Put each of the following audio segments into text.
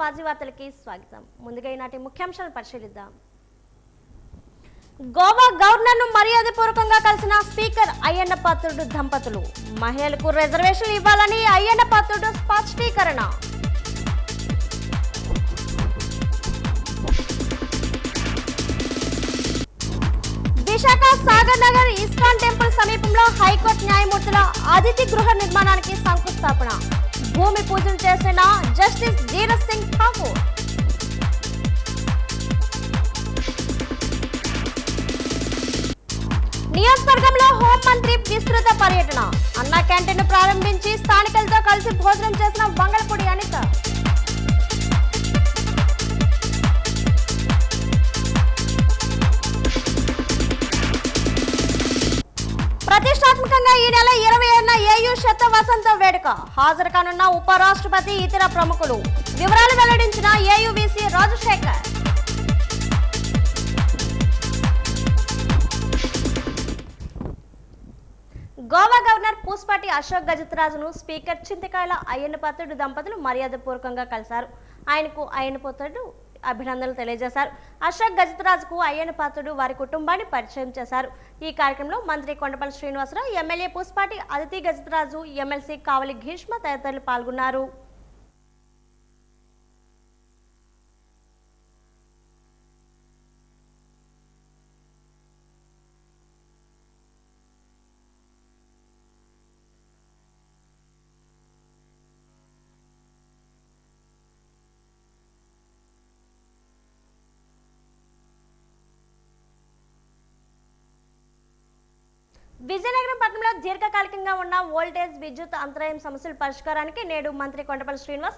వాజీ వార్తలకి స్వాగతం. ముందుగా ఈనాటి ముఖ్యాంశాలను పరిశీలిద్దాం. గోవా గవర్నర్ను మర్యాదపూర్వకంగా కలిసిన స్పీకర్ అయ్యన్న పాత్రుడు దంపతులు. మహిళలకు రిజర్వేషన్లు ఇవ్వాలని అయ్యన్న పాత్రుడు స్పష్టీకరణ. విశాఖ సాగర్ నగర్ ఇస్కాన్ టెంపుల్ సమీపంలో హైకోర్టు న్యాయమూర్తుల అతిథి గృహ నిర్మాణానికి శంకుస్థాపన. భూమి పూజలు చేసిన జస్టిస్ జీరత్ సింగ్ ఠాకూర్. నియోజకవర్గంలో హోంమంత్రి విస్తృత పర్యటన. అన్నా క్యాంటీన్ ప్రారంభించి స్థానికులతో కలిసి భోజనం చేసిన వంగలపూడి అనిత. ప్రతిష్టాత్మకంగా ఈ నెల 20న ఏయూ శత వసంత వేడుక. హాజరు కానున్న ఉపరాష్ట్రపతి, ఇతర ప్రముఖులు. వివరాలు వెల్లడించిన ఏయూవీసీ రాజశేఖర్. గోవా గవర్నర్ పూస్పాటి అశోక్ గజపతిరాజును స్పీకర్ చింతకాయల అయ్యన్న పాత్రుడు దంపతులు మర్యాదపూర్వకంగా కలిశారు. ఆయనకు అయ్యన్న పాత్రుడు అభినందనలు తెలియజేశారు. అశోక్ గజపతిరాజుకు అయ్యన్న పాత్రుడు వారి కుటుంబాన్ని పరిచయం చేశారు. ఈ కార్యక్రమంలో మంత్రి కొండపల్లి శ్రీనివాసరావు, ఎమ్మెల్యే పూస్పాటి అదితి గజపతిరాజు, ఎమ్మెల్సీ కావలి భీష్మ తదితరులు పాల్గొన్నారు. విజయనగరం పట్టణంలో దీర్ఘకాలికంగా ఉన్న వోల్టేజ్, విద్యుత్ అంతరాయం సమస్యల పరిష్కారానికి నేడు మంత్రి కొండపల్లి శ్రీనివాస్,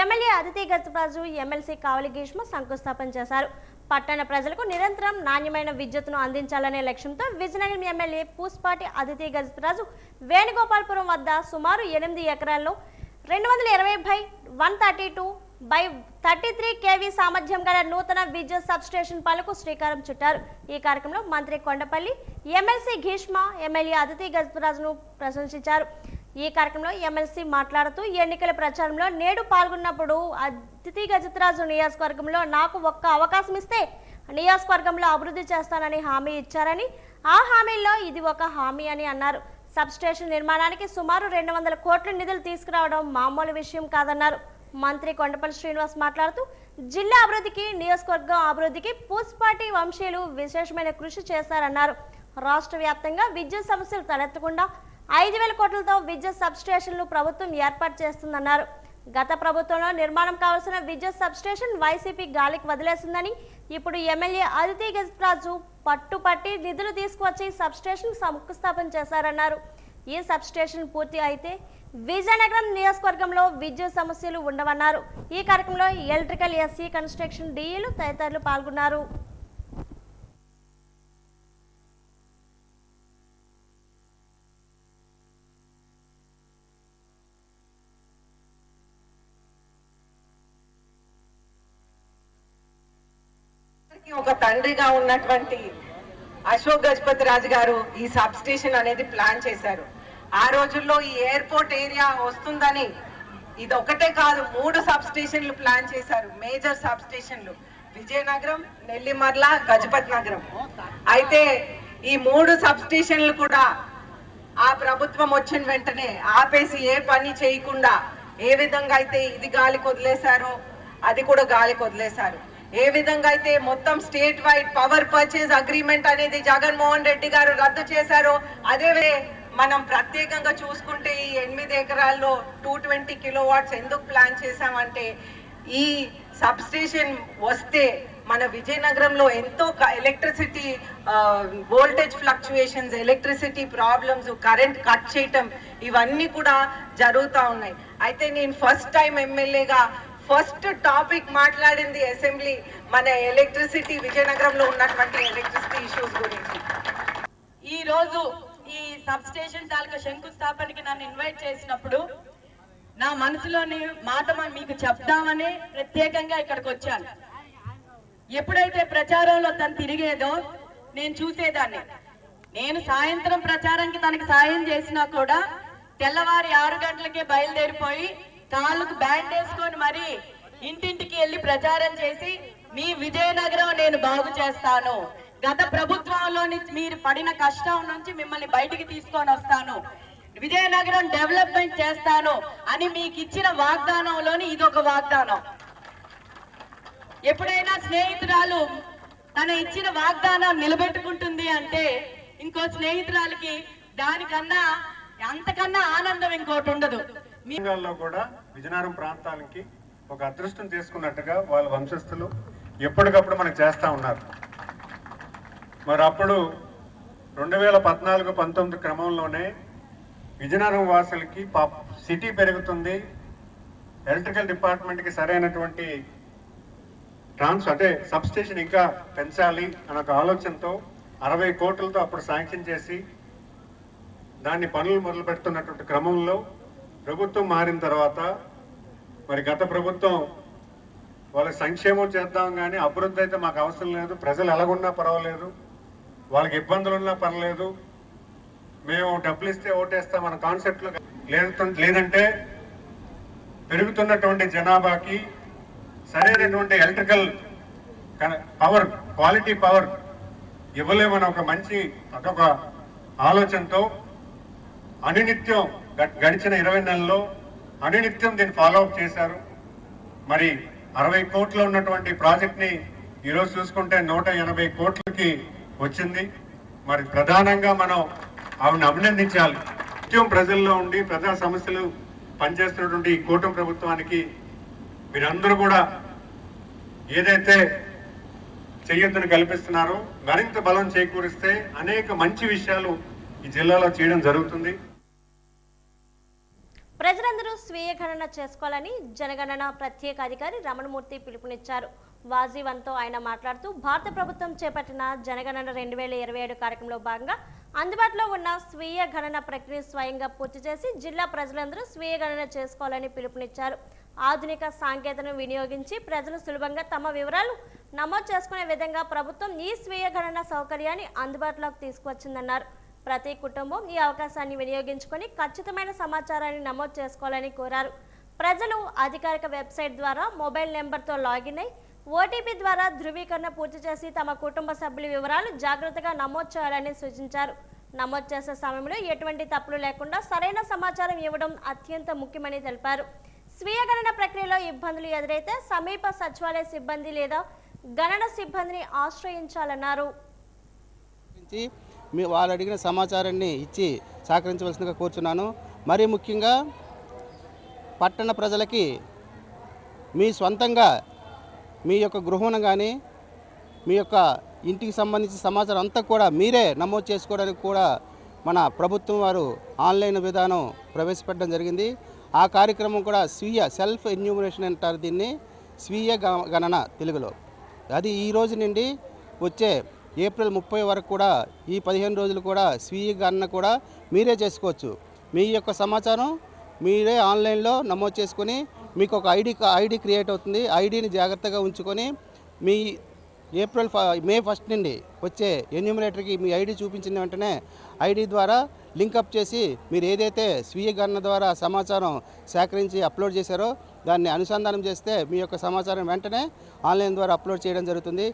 ఎమ్మెల్యే అదితి గజపతిరాజు, ఎమ్మెల్సీ కావలి భీష్మ శంకుస్థాపన చేశారు. పట్టణ ప్రజలకు నిరంతరం నాణ్యమైన విద్యుత్తును అందించాలనే లక్ష్యంతో విజయనగరం ఎమ్మెల్యే పూస్పాటి అదితి గజపతిరాజు వేణుగోపాల్పురం వద్ద సుమారు 8 ఎకరాల్లో 220/132/33 kV సామర్థ్యం గల నూతన విద్యుత్ సబ్స్టేషన్ పనులకు శ్రీకారం చుట్టారు. ఈ కార్యక్రమంలో మంత్రి కొండపల్లి, ఎమ్మెల్సీ భీష్మ, ఎమ్మెల్యే అదితి గజపతిరాజును ప్రశంసించారు. ఈ కార్యక్రమంలో ఎమ్మెల్సీ మాట్లాడుతూ, ఎన్నికల ప్రచారంలో నేడు పాల్గొన్నప్పుడు అదితి గజపతిరాజు నియోజకవర్గంలో నాకు ఒక్క అవకాశం ఇస్తే నియోజకవర్గంలో అభివృద్ధి చేస్తానని హామీ ఇచ్చారని, ఆ హామీల్లో ఇది ఒక హామీ అని అన్నారు. సబ్స్టేషన్ నిర్మాణానికి సుమారు 200 కోట్ల నిధులు తీసుకురావడం మామూలు విషయం కాదన్నారు. మంత్రి కొండపల్లి శ్రీనివాస్ మాట్లాడుతూ, జిల్లా అభివృద్ధికి, నియోజకవర్గం అభివృద్ధికి పూస్పాటి వంశీయులు విశేషమైన కృషి చేశారన్నారు. రాష్ట్ర వ్యాప్తంగా విద్యుత్ సమస్యలు తలెత్తకుండా 5,000 కోట్లతో విద్యుత్ సబ్స్టేషన్లు ప్రభుత్వం ఏర్పాటు చేస్తుందన్నారు. గత ప్రభుత్వంలో నిర్మాణం కావాల్సిన విద్యుత్ సబ్స్టేషన్ వైసీపీ గాలికి వదిలేసిందని, ఇప్పుడు ఎమ్మెల్యే అదితి గజపతిరాజు పట్టుపట్టి నిధులు తీసుకువచ్చి సబ్స్టేషన్ శంకుస్థాపన చేశారన్నారు. ఈ సబ్స్టేషన్ పూర్తి అయితే విజయనగరం నియోజకవర్గంలో విద్యుత్ సమస్యలు ఉండవన్నారు. ఈ కార్యక్రమంలో ఎలక్ట్రికల్, ఎస్సీ కన్స్ట్రక్షన్ డీఈలు తదితరులు పాల్గొన్నారు. ఒక తండ్రిగా ఉన్నటువంటి అశోక్ గజపతిరాజు గారు ఈ సబ్ స్టేషన్ అనేది ప్లాన్ చేశారు. ఆ రోజుల్లో ఈ ఎయిర్పోర్ట్ ఏరియా వస్తుందని ఇది ఒకటే కాదు, 3 సబ్ స్టేషన్లు ప్లాన్ చేశారు. మేజర్ సబ్ స్టేషన్లు విజయనగరం, నెల్లిమర్ల, గజపతి నగరం. అయితే ఈ 3 సబ్ స్టేషన్లు కూడా ఆ ప్రభుత్వం వచ్చిన వెంటనే ఆపేసి ఏ పని చేయకుండా ఏ విధంగా అయితే ఇది గాలికి వదిలేశారో అది కూడా గాలికి వదిలేశారు. ఏ విధంగా అయితే మొత్తం state wide power purchase agreement అనేది జగన్మోహన్ రెడ్డి గారు రద్దు చేశారో, అదే మనం ప్రత్యేకంగా చూసుకుంటే ఈ 8 ఎకరాల్లో 220 కిలోవాట్స్ ఎందుకు ప్లాన్ చేశామంటే, ఈ సబ్ స్టేషన్ వస్తే మన విజయనగరంలో ఎంతో electricity voltage fluctuations, electricity problems, current cut చేయటం ఇవన్నీ కూడా జరుగుతూ ఉన్నాయి. అయితే నేను ఫస్ట్ టైం ఎమ్మెల్యేగా ఫస్ట్ టాపిక్ మాట్లాడింది అసెంబ్లీ మన ఎలక్ట్రిసిటీ, విజయనగరంలో ఉన్నటువంటి ఎలక్ట్రిసిటీ ఇష్యూస్ గురించి. ఈ రోజు ఈ సబ్ స్టేషన్ తాలూకా శంకుస్థాపనకి నన్ను ఇన్వైట్ చేసినప్పుడు నా మనసులోని మాట మీకు చెప్దామని ప్రత్యేకంగా ఇక్కడికి వచ్చాను. ఎప్పుడైతే ప్రచారంలో తను తిరిగేదో నేను చూసేదాన్ని. నేను సాయంత్రం ప్రచారానికి తనకి సాయం చేసినా కూడా తెల్లవారి 6 గంటలకే బయలుదేరిపోయి కాళ్ళకు బ్యాండ్ వేసుకొని మరి ఇంటింటికి వెళ్ళి ప్రచారం చేసి మీ విజయనగరం నేను బాగు చేస్తాను, గత ప్రభుత్వంలోని మీరు పడిన కష్టం నుంచి మిమ్మల్ని బయటికి తీసుకొని వస్తాను, విజయనగరం డెవలప్మెంట్ చేస్తాను అని మీకు ఇచ్చిన వాగ్దానంలోని ఇదొక వాగ్దానం. ఎప్పుడైనా స్నేహితురాలు తన ఇచ్చిన వాగ్దానం నిలబెట్టుకుంటుంది అంటే ఇంకో స్నేహితురాలకి దానికన్నా అంతకన్నా ఆనందం ఇంకోటి ఉండదు. తెలంగాణలో కూడా విజయనగరం ప్రాంతాలకి ఒక అదృష్టం చేసుకున్నట్టుగా వాళ్ళ వంశస్థులు ఎప్పటికప్పుడు మనకు చేస్తూ ఉన్నారు. మరి అప్పుడు 2014-19 క్రమంలోనే విజయనగరం వాసులకి సిటీ పెరుగుతుంది, ఎలక్ట్రికల్ డిపార్ట్మెంట్కి సరైనటువంటి అంటే సబ్ స్టేషన్ ఇంకా పెంచాలి అన్న ఒక ఆలోచనతో 60 కోట్లతో అప్పుడు శాంక్షన్ చేసి దాన్ని పనులు మొదలు పెడుతున్నటువంటి క్రమంలో ప్రభుత్వం మారిన తర్వాత మరి గత ప్రభుత్వం వాళ్ళ సంక్షేమం చేద్దాం కానీ అభివృద్ధి అయితే మాకు అవసరం లేదు, ప్రజలు ఎలాగున్నా పర్వాలేదు, వాళ్ళకి ఇబ్బందులు ఉన్నా పర్లేదు, మేము డబ్బులు ఇస్తే ఓటేస్తాం మన కాన్సెప్ట్లో లేదంటే పెరుగుతున్నటువంటి జనాభాకి సరైనటువంటి ఎలక్ట్రికల్ పవర్, క్వాలిటీ పవర్ ఇవ్వలేమని ఒక మంచి ఒక ఆలోచనతో అనునిత్యం గడిచిన 20 నెలల్లో అనునిత్యం దీన్ని ఫాలో అప్ చేశారు. మరి 60 కోట్లు ఉన్నటువంటి ప్రాజెక్ట్ ని ఈరోజు చూసుకుంటే 180 కోట్లకి వచ్చింది. మరి ప్రధానంగా మనం ఆవిడని అభినందించాలి. నిత్యం ప్రజల్లో ఉండి ప్రజా సమస్యలు పనిచేస్తున్నటువంటి ఈ కూటమి ప్రభుత్వానికి మీరందరూ కూడా ఏదైతే చెయ్యొద్దని కల్పిస్తున్నారో మరింత బలం చేకూరిస్తే అనేక మంచి విషయాలు ఈ జిల్లాలో చేయడం జరుగుతుంది. ప్రజలందరూ స్వీయ గణన చేసుకోవాలని జనగణన ప్రత్యేక అధికారి రమణమూర్తి పిలుపునిచ్చారు. వాజీవన్తో ఆయన మాట్లాడుతూ భారత ప్రభుత్వం చేపట్టిన జనగణన 2027 కార్యక్రమంలో భాగంగా అందుబాటులో ఉన్న స్వీయ గణన ప్రక్రియ స్వయంగా పూర్తి చేసి జిల్లా ప్రజలందరూ స్వీయ గణన చేసుకోవాలని పిలుపునిచ్చారు. ఆధునిక సాంకేతికతను వినియోగించి ప్రజలు సులభంగా తమ వివరాలు నమోదు చేసుకునే విధంగా ప్రభుత్వం ఈ స్వీయ గణన సౌకర్యాన్ని అందుబాటులోకి తీసుకువచ్చిందన్నారు. ప్రతి కుటుంబం ఈ అవకాశాన్ని వినియోగించుకొని ఖచ్చితమైన సమాచారాన్ని నమోదు చేసుకోవాలని కోరారు. ప్రజలు అధికారిక వెబ్సైట్ ద్వారా మొబైల్ నెంబర్తో లాగిన్ అయి ఓటీపీ ద్వారా ధృవీకరణ పూర్తి చేసి తమ కుటుంబ సభ్యుల వివరాలు జాగ్రత్తగా నమోదు చేయాలని సూచించారు. నమోదు చేసే సమయంలో ఎటువంటి తప్పులు లేకుండా సరైన సమాచారం ఇవ్వడం అత్యంత ముఖ్యమని తెలిపారు. స్వీయ గణన ప్రక్రియలో ఇబ్బందులు ఎదురైతే సమీప సచివాలయ సిబ్బంది లేదా గణన సిబ్బందిని ఆశ్రయించాలన్నారు. వాళ్ళు అడిగిన సమాచారాన్ని ఇచ్చి సహకరించవలసిందిగా కోరుచున్నాను. మరీ ముఖ్యంగా పట్టణ ప్రజలకి మీ సొంతంగా మీ యొక్క గృహం కానీ మీ యొక్క ఇంటికి సంబంధించిన సమాచారం అంతా కూడా మీరే నమోదు చేసుకోవడానికి కూడా మన ప్రభుత్వం వారు ఆన్లైన్ విధానం ప్రవేశపెట్టడం జరిగింది. ఆ కార్యక్రమం కూడా స్వీయ సెల్ఫ్ ఎన్యూమరేషన్ అంటారు దీన్ని, స్వీయ గణన తెలుగులో. అది ఈ రోజు నుండి వచ్చే ఏప్రిల్ 30 వరకు కూడా ఈ 15 రోజులు కూడా స్వీయ గణన కూడా మీరే చేసుకోవచ్చు. మీ యొక్క సమాచారం మీరే ఆన్లైన్లో నమోదు చేసుకొని మీకు ఒక ఐడి క్రియేట్ అవుతుంది. ఐడిని జాగ్రత్తగా ఉంచుకొని మీ మే 1 నుండి వచ్చే ఎన్యూమరేటర్కి మీ ఐడి చూపించిన వెంటనే ఐడి ద్వారా లింకప్ చేసి మీరు ఏదైతే స్వీయ గణన ద్వారా సమాచారం సేకరించి అప్లోడ్ చేశారో దాన్ని అనుసంధానం చేస్తే మీ యొక్క సమాచారం వెంటనే ఆన్లైన్ ద్వారా అప్లోడ్ చేయడం జరుగుతుంది.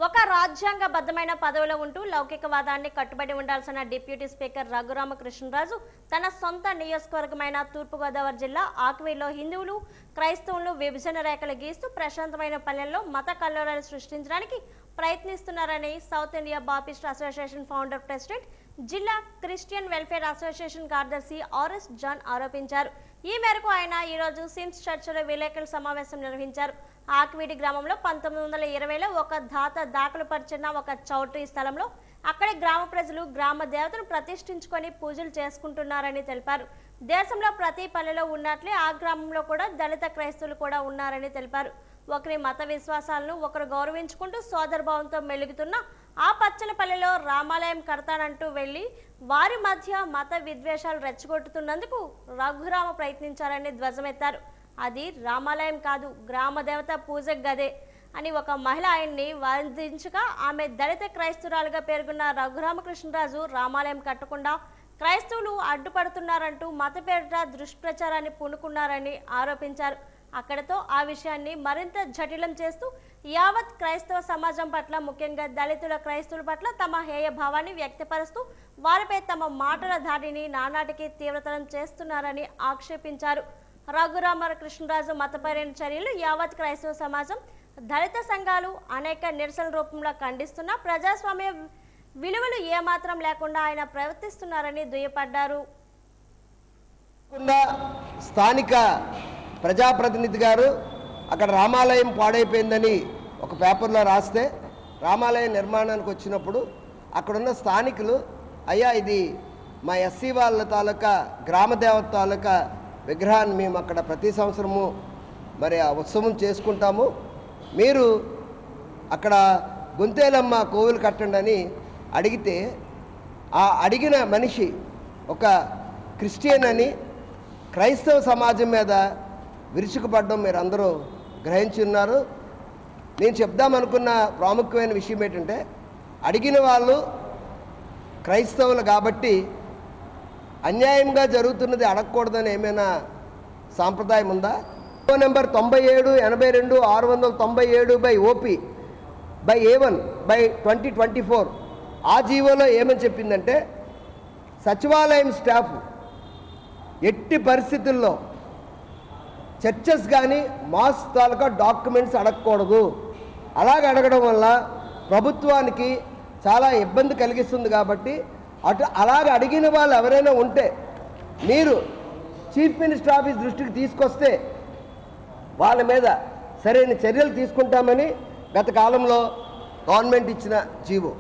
ఒక రాజ్యాంగబద్ధమైన పదవిలో ఉంటూ లౌకికవాదాన్ని కట్టుబడి ఉండాల్సిన డిప్యూటీ స్పీకర్ రఘురామకృష్ణరాజు తన సొంత నియోజకవర్గమైన తూర్పుగోదావరి జిల్లా ఆక్వీలో హిందువులు క్రైస్తవులు విభజన రేఖలు గీస్తూ ప్రశాంతమైన పల్లెల్లో మత కల్లోలాలు సృష్టించడానికి ప్రయత్నిస్తున్నారని south India Baptist association founder president జిల్లా క్రిస్టియన్ వెల్ఫేర్ అసోసియేషన్ కార్యదర్శి ఆర్ఎస్ జాన్ ఆరోపించారు. ఈ మేరకు ఆయన ఈరోజు సిమ్స్ చర్చిలో విలేకరుల సమావేశం నిర్వహించారు. ఆక్వీడి గ్రామంలో 1920లో ఒక దాత దాఖలు పరిచిన ఒక చౌట్రీ స్థలంలో అక్కడి గ్రామ ప్రజలు గ్రామ దేవతను ప్రతిష్ఠించుకొని పూజలు చేసుకుంటున్నారని తెలిపారు. దేశంలో ప్రతి పల్లెలో ఉన్నట్లే ఆ గ్రామంలో కూడా దళిత క్రైస్తవులు కూడా ఉన్నారని తెలిపారు. ఒకరి మత విశ్వాసాలను ఒకరు గౌరవించుకుంటూ సోదరభావంతో మెలుగుతున్న ఆ పచ్చలపల్లెలో రామాలయం కడతానంటూ వెళ్లి వారి మధ్య మత విద్వేషాలు రెచ్చగొట్టుతున్నందుకు రఘురామ ప్రయత్నించారని ధ్వజమెత్తారు. అది రామాలయం కాదు, గ్రామ దేవత పూజ గదే అని ఒక మహిళ ఆయన్ని వాదించగా ఆమె దళిత క్రైస్తవురాలుగా పేర్కొన్న రఘురామకృష్ణరాజు రామాలయం కట్టకుండా క్రైస్తవులు అడ్డుపడుతున్నారంటూ మత పేరిట దుష్ప్రచారాన్ని పూనుకున్నారని ఆరోపించారు. అక్కడతో ఆ విషయాన్ని మరింత జటిలం చేస్తూ యావత్ క్రైస్తవ సమాజం పట్ల, ముఖ్యంగా దళితుల క్రైస్తవుల పట్ల తమ హేయ భావాన్ని వ్యక్తపరుస్తూ వారిపై తమ మాటల దాడిని నానాటికి తీవ్రతరం చేస్తున్నారని ఆక్షేపించారు. రఘురామకృష్ణరాజు మతపరమైన చర్యలు యావత్ క్రైస్తవ సమాజం, దళిత సంఘాలు అనేక నిరసన రూపంలో ఖండిస్తున్న ప్రజాస్వామ్య విలువలు ఏమాత్రం లేకుండా ఆయన ప్రవర్తిస్తున్నారని దుయ్యపడ్డారు. స్థానిక ప్రజాప్రతినిధి గారు అక్కడ రామాలయం పాడైపోయిందని ఒక పేపర్లో రాస్తే, రామాలయం నిర్మాణానికి వచ్చినప్పుడు అక్కడున్న స్థానికులు, అయ్యా ఇది మా ఎస్సీ వాళ్ళ తాలూకా గ్రామదేవత తాలూకా విగ్రహాన్ని మేము అక్కడ ప్రతి సంవత్సరము మరి ఆ ఉత్సవం చేసుకుంటాము, మీరు అక్కడ గుంతేలమ్మ కోవిలు కట్టండి అని అడిగితే, ఆ అడిగిన మనిషి ఒక క్రిస్టియన్ అని క్రైస్తవ సమాజం మీద విరుచుకుపడడం మీరు అందరూ గ్రహించి ఉన్నారు. నేను చెప్దామనుకున్న ప్రాముఖ్యమైన విషయం ఏంటంటే, అడిగిన వాళ్ళు క్రైస్తవులు కాబట్టి అన్యాయంగా జరుగుతున్నది అడగకూడదని ఏమైనా సాంప్రదాయం ఉందా? నెంబర్ 97/697/OP/A1/2024 ఆ జీవోలో ఏమని చెప్పిందంటే, సచివాలయం స్టాఫ్ ఎట్టి పరిస్థితుల్లో చర్చెస్ కానీ మాస్ తాలూకా డాక్యుమెంట్స్ అడగకూడదు. అలాగ అడగడం వల్ల ప్రభుత్వానికి చాలా ఇబ్బంది కలిగిస్తుంది. కాబట్టి అలాగ అడిగిన వాళ్ళు ఎవరైనా ఉంటే మీరు చీఫ్ మినిస్టర్ ఆఫీస్ దృష్టికి తీసుకొస్తే వాళ్ళ మీద సరైన చర్యలు తీసుకుంటామని గత కాలంలో గవర్నమెంట్ ఇచ్చిన జీవో.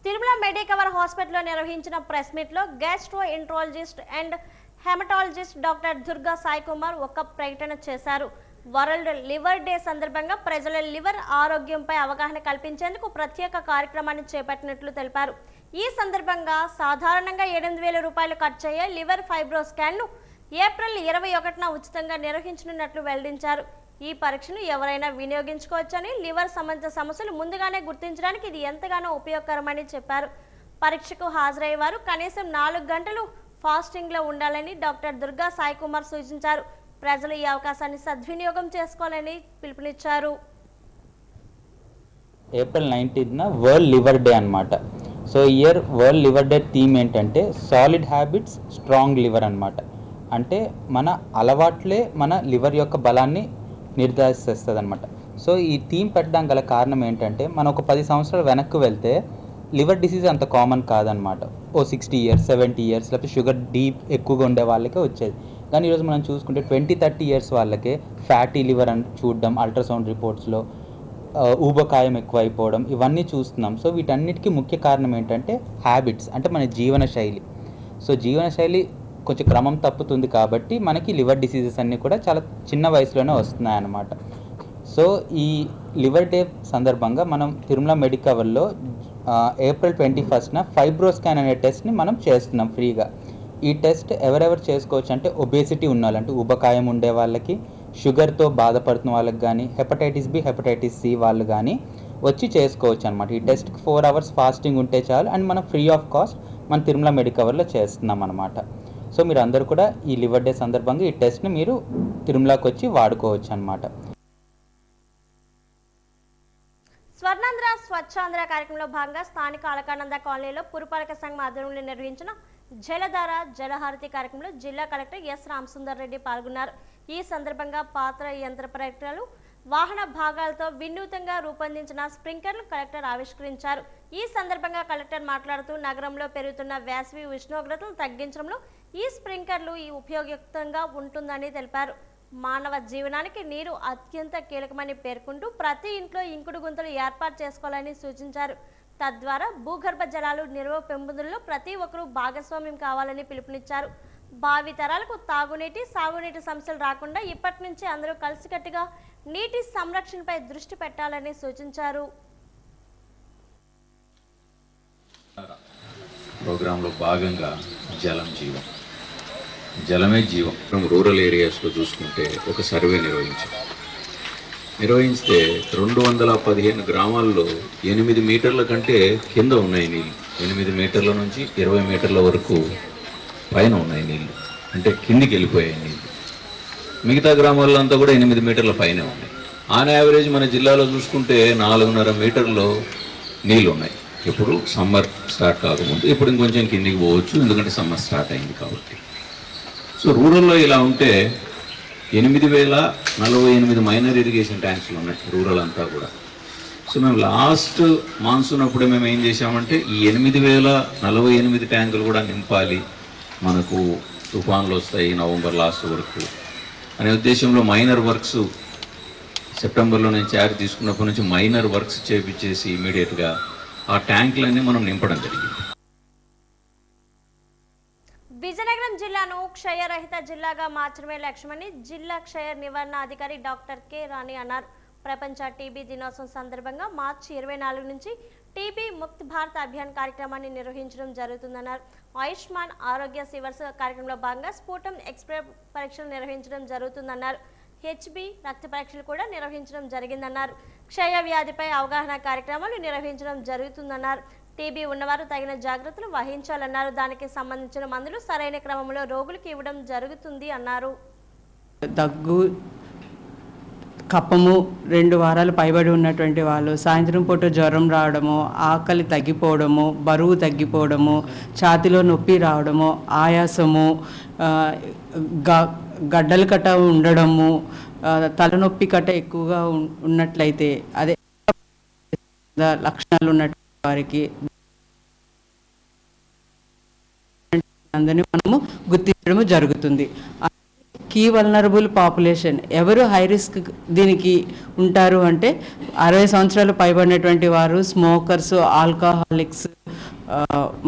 తిరుమల మెడికవర్ హాస్పిటల్లో నిర్వహించిన ప్రెస్ మీట్లో gastroenterologist and haematologist doctor Durga Sai Kumar ఒక ప్రకటన చేశారు. వరల్డ్ లివర్ డే సందర్భంగా ప్రజల లివర్ ఆరోగ్యంపై అవగాహన కల్పించేందుకు ప్రత్యేక కార్యక్రమాన్ని చేపట్టినట్లు తెలిపారు. ఈ సందర్భంగా సాధారణంగా 8,000 రూపాయలు ఖర్చయ్యే లివర్ ఫైబ్రో స్కాన్ను ఏప్రిల్ 21న ఉచితంగా నిర్వహించనున్నట్లు వెల్లడించారు. ఈ పరీక్షను ఎవరైనా వినియోగించుకోవచ్చని, లివర్ సంబంధిత సమస్యలు ముందుగానే గుర్తించడానికి ఇది ఎంతగానో ఉపయోగకరమని చెప్పారు. పరీక్షకు హాజరయ్యే వారు కనీసం 4 గంటలు ఫాస్టింగ్లో ఉండాలని డాక్టర్ దుర్గా సాయి కుమార్ సూచించారు. ప్రజలు ఈ అవకాశాన్ని సద్వినియోగం చేసుకోవాలని పిలుపునిచ్చారు. ఏప్రిల్ 19న వరల్డ్ లివర్ డే అన్నమాట. So year world liver day theme ఏంటంటే సాలిడ్ హ్యాబిట్స్ స్ట్రాంగ్ లివర్ అన్నమాట. అంటే మన అలవాట్లే మన లివర్ యొక్క బలాన్ని నిర్ధారిస్తుంది అనమాట. సో ఈ థీమ్ పెట్టడం గల కారణం ఏంటంటే, మనం ఒక 10 సంవత్సరాలు వెనక్కి వెళ్తే లివర్ డిసీజ్ అంత కామన్ కాదనమాట. 60 ఇయర్స్ 70 ఇయర్స్ లేకపోతే షుగర్ డీప్ ఎక్కువగా ఉండే వాళ్ళకే వచ్చేది. కానీ ఈరోజు మనం చూసుకుంటే 20-30 ఇయర్స్ వాళ్ళకే ఫ్యాటీ లివర్ అని చూడడం, అల్ట్రాసౌండ్ రిపోర్ట్స్లో ఊబకాయం ఎక్కువ అయిపోవడం ఇవన్నీ చూస్తున్నాం. సో వీటన్నిటికీ ముఖ్య కారణం ఏంటంటే హ్యాబిట్స్, అంటే మన జీవనశైలి. సో జీవనశైలి కొంచెం క్రమం తప్పుతుంది కాబట్టి మనకి లివర్ డిసీజెస్ అన్నీ కూడా చాలా చిన్న వయసులోనే వస్తున్నాయి అన్నమాట. సో ఈ లివర్ డే సందర్భంగా మనం తిరుమల మెడికవర్లో ఏప్రిల్ 21న ఫైబ్రో స్కాన్ అనే టెస్ట్ని మనం చేస్తున్నాం ఫ్రీగా. ఈ టెస్ట్ ఎవరెవరు చేసుకోవచ్చు అంటే, ఒబేసిటీ ఉన్న వాళ్ళు, అంటే ఊబకాయం ఉండే వాళ్ళకి, షుగర్తో బాధపడుతున్న వాళ్ళకి కానీ, హెపటైటిస్ బి హెపటైటిస్ సి వాళ్ళు కానీ వచ్చి చేసుకోవచ్చు అనమాట. ఈ టెస్ట్కి 4 అవర్స్ ఫాస్టింగ్ ఉంటే చాలు. అండ్ మనం ఫ్రీ ఆఫ్ కాస్ట్ మన తిరుమల మెడికవర్లో చేస్తున్నాం అనమాట. సో మీరు అందరూ కూడా ఈ లివర్ డే సందర్భంగా ఈ టెస్ట్ని మీరు తిరుమలకి వచ్చి వాడుకోవచ్చు అనమాట. స్వర్ణాంధ్ర స్వచ్ఛాంధ్ర కార్యక్రమంలో భాగంగా స్థానిక అలకానంద కాలనీలో పురపాలక సంఘం ఆధ్వర్యంలో నిర్వహించిన జలధార జలహారతి కార్యక్రమంలో జిల్లా కలెక్టర్ ఎస్ రామసుందర్ రెడ్డి పాల్గొన్నారు. ఈ సందర్భంగా పాత్ర యంత్ర ప్రయత్నాలు, వాహన భాగాలతో వినూతంగా రూపొందించిన స్ప్రింక్లర్లు కలెక్టర్ ఆవిష్కరించారు. ఈ సందర్భంగా కలెక్టర్ మాట్లాడుతూ, నగరంలో పెరుగుతున్న వేసవి ఉష్ణోగ్రతలు తగ్గించడంలో ఈ స్ప్రింక్లర్లు ఉపయోగయుక్తంగా ఉంటుందని తెలిపారు. మానవ జీవనానికి నీరు అత్యంత కీలకమని పేర్కొంటూ ప్రతి ఇంట్లో ఇంకుడు గుంతలు ఏర్పాటు చేసుకోవాలని సూచించారు. తద్వారా భూగర్భ జలాలు నిల్వ పెంపుదలలో ప్రతి ఒక్కరూ భాగస్వామ్యం కావాలని పిలుపునిచ్చారు. భావి తరాలకు తాగునీటి, సాగునీటి సమస్యలు రాకుండా ఇప్పటి నుంచి అందరూ కలిసికట్టుగా నీటి సంరక్షణపై దృష్టి పెట్టాలని సూచించారు. ప్రోగ్రాంలో భాగంగా జలం జీవం, జలమే జీవం. మనం రూరల్ ఏరియాస్లో చూసుకుంటే ఒక సర్వే నిర్వహిస్తే 215 గ్రామాల్లో 8 మీటర్ల కంటే కింద ఉన్నాయి నీళ్ళు. 8 మీటర్ల నుంచి 20 మీటర్ల వరకు పైన ఉన్నాయి నీళ్ళు. అంటే కిందికి వెళ్ళిపోయాయి నీళ్ళు. మిగతా గ్రామాల్లో అంతా కూడా 8 మీటర్ల పైన ఉన్నాయి. ఆన్ యావరేజ్ మన జిల్లాలో చూసుకుంటే 4.5 మీటర్లు నీళ్ళు ఉన్నాయి. ఇప్పుడు సమ్మర్ స్టార్ట్ కాకముందు, ఇప్పుడు ఇంకొంచెం కిందికి పోవచ్చు ఎందుకంటే సమ్మర్ స్టార్ట్ అయింది కాబట్టి. సో రూరల్లో ఇలా ఉంటే 8,048 మైనర్ ఇరిగేషన్ ట్యాంక్స్లు ఉన్నాయి రూరల్ అంతా కూడా. సో మేము లాస్ట్ మాన్సూన్ అప్పుడే మేము ఏం చేసామంటే ఈ 8,048 ట్యాంకులు కూడా నింపాలి, మనకు తుఫాన్లు వస్తాయి నవంబర్ లాస్ట్ వరకు అనే ఉద్దేశంలో మైనర్ వర్క్స్ సెప్టెంబర్లో నేను చార్జ్ తీసుకున్నప్పటి నుంచి మైనర్ వర్క్స్ చేపించేసి ఇమీడియట్గా ఆ ట్యాంకులన్నీ మనం నింపడం జరిగింది. విజయనగరం జిల్లాను క్షయరహిత జిల్లాగా మార్చడమే లక్ష్యమని జిల్లా క్షయ నివారణ అధికారి డాక్టర్ కె రాణి అన్నారు. ప్రపంచ టీబీ దినోత్సవం సందర్భంగా మార్చి 24 నుంచి టీబీ ముక్త్ భారత్ అభియాన్ కార్యక్రమాన్ని నిర్వహించడం జరుగుతుందన్నారు. ఆయుష్మాన్ ఆరోగ్య శివర్స్ కార్యక్రమంలో భాగంగా స్ఫూటం ఎక్స్ప్రెస్ పరీక్షలు నిర్వహించడం జరుగుతుందన్నారు. హెచ్బి రక్త పరీక్షలు కూడా నిర్వహించడం జరిగిందన్నారు. క్షయ వ్యాధిపై అవగాహన కార్యక్రమాలు నిర్వహించడం జరుగుతుందన్నారు. టీబీ ఉన్నవారు తగిన జాగ్రత్తలు వహించాలన్నారు. దానికి సంబంధించిన మందులు సరైన క్రమంలో రోగులకు ఇవ్వడం జరుగుతుంది అన్నారు. దగ్గు, కప్పము 2 వారాలు పైబడి ఉన్నటువంటి వాళ్ళు సాయంత్రం పూట జ్వరం రావడము, ఆకలి తగ్గిపోవడము, బరువు తగ్గిపోవడము, ఛాతిలో నొప్పి రావడము, ఆయాసము, గడ్డలు కట్ట ఉండడము, తలనొప్పి కట్ట ఎక్కువగా ఉన్నట్లయితే అదే లక్షణాలు ఉన్నటువంటి వారికి అందరినీ మనము గుర్తించడం జరుగుతుంది. కీ వల్నరబుల్ పాపులేషన్ ఎవరు హై రిస్క్ దీనికి ఉంటారు అంటే 60 సంవత్సరాలు పైబడినటువంటి వారు, స్మోకర్స్, ఆల్కహాలిక్స్,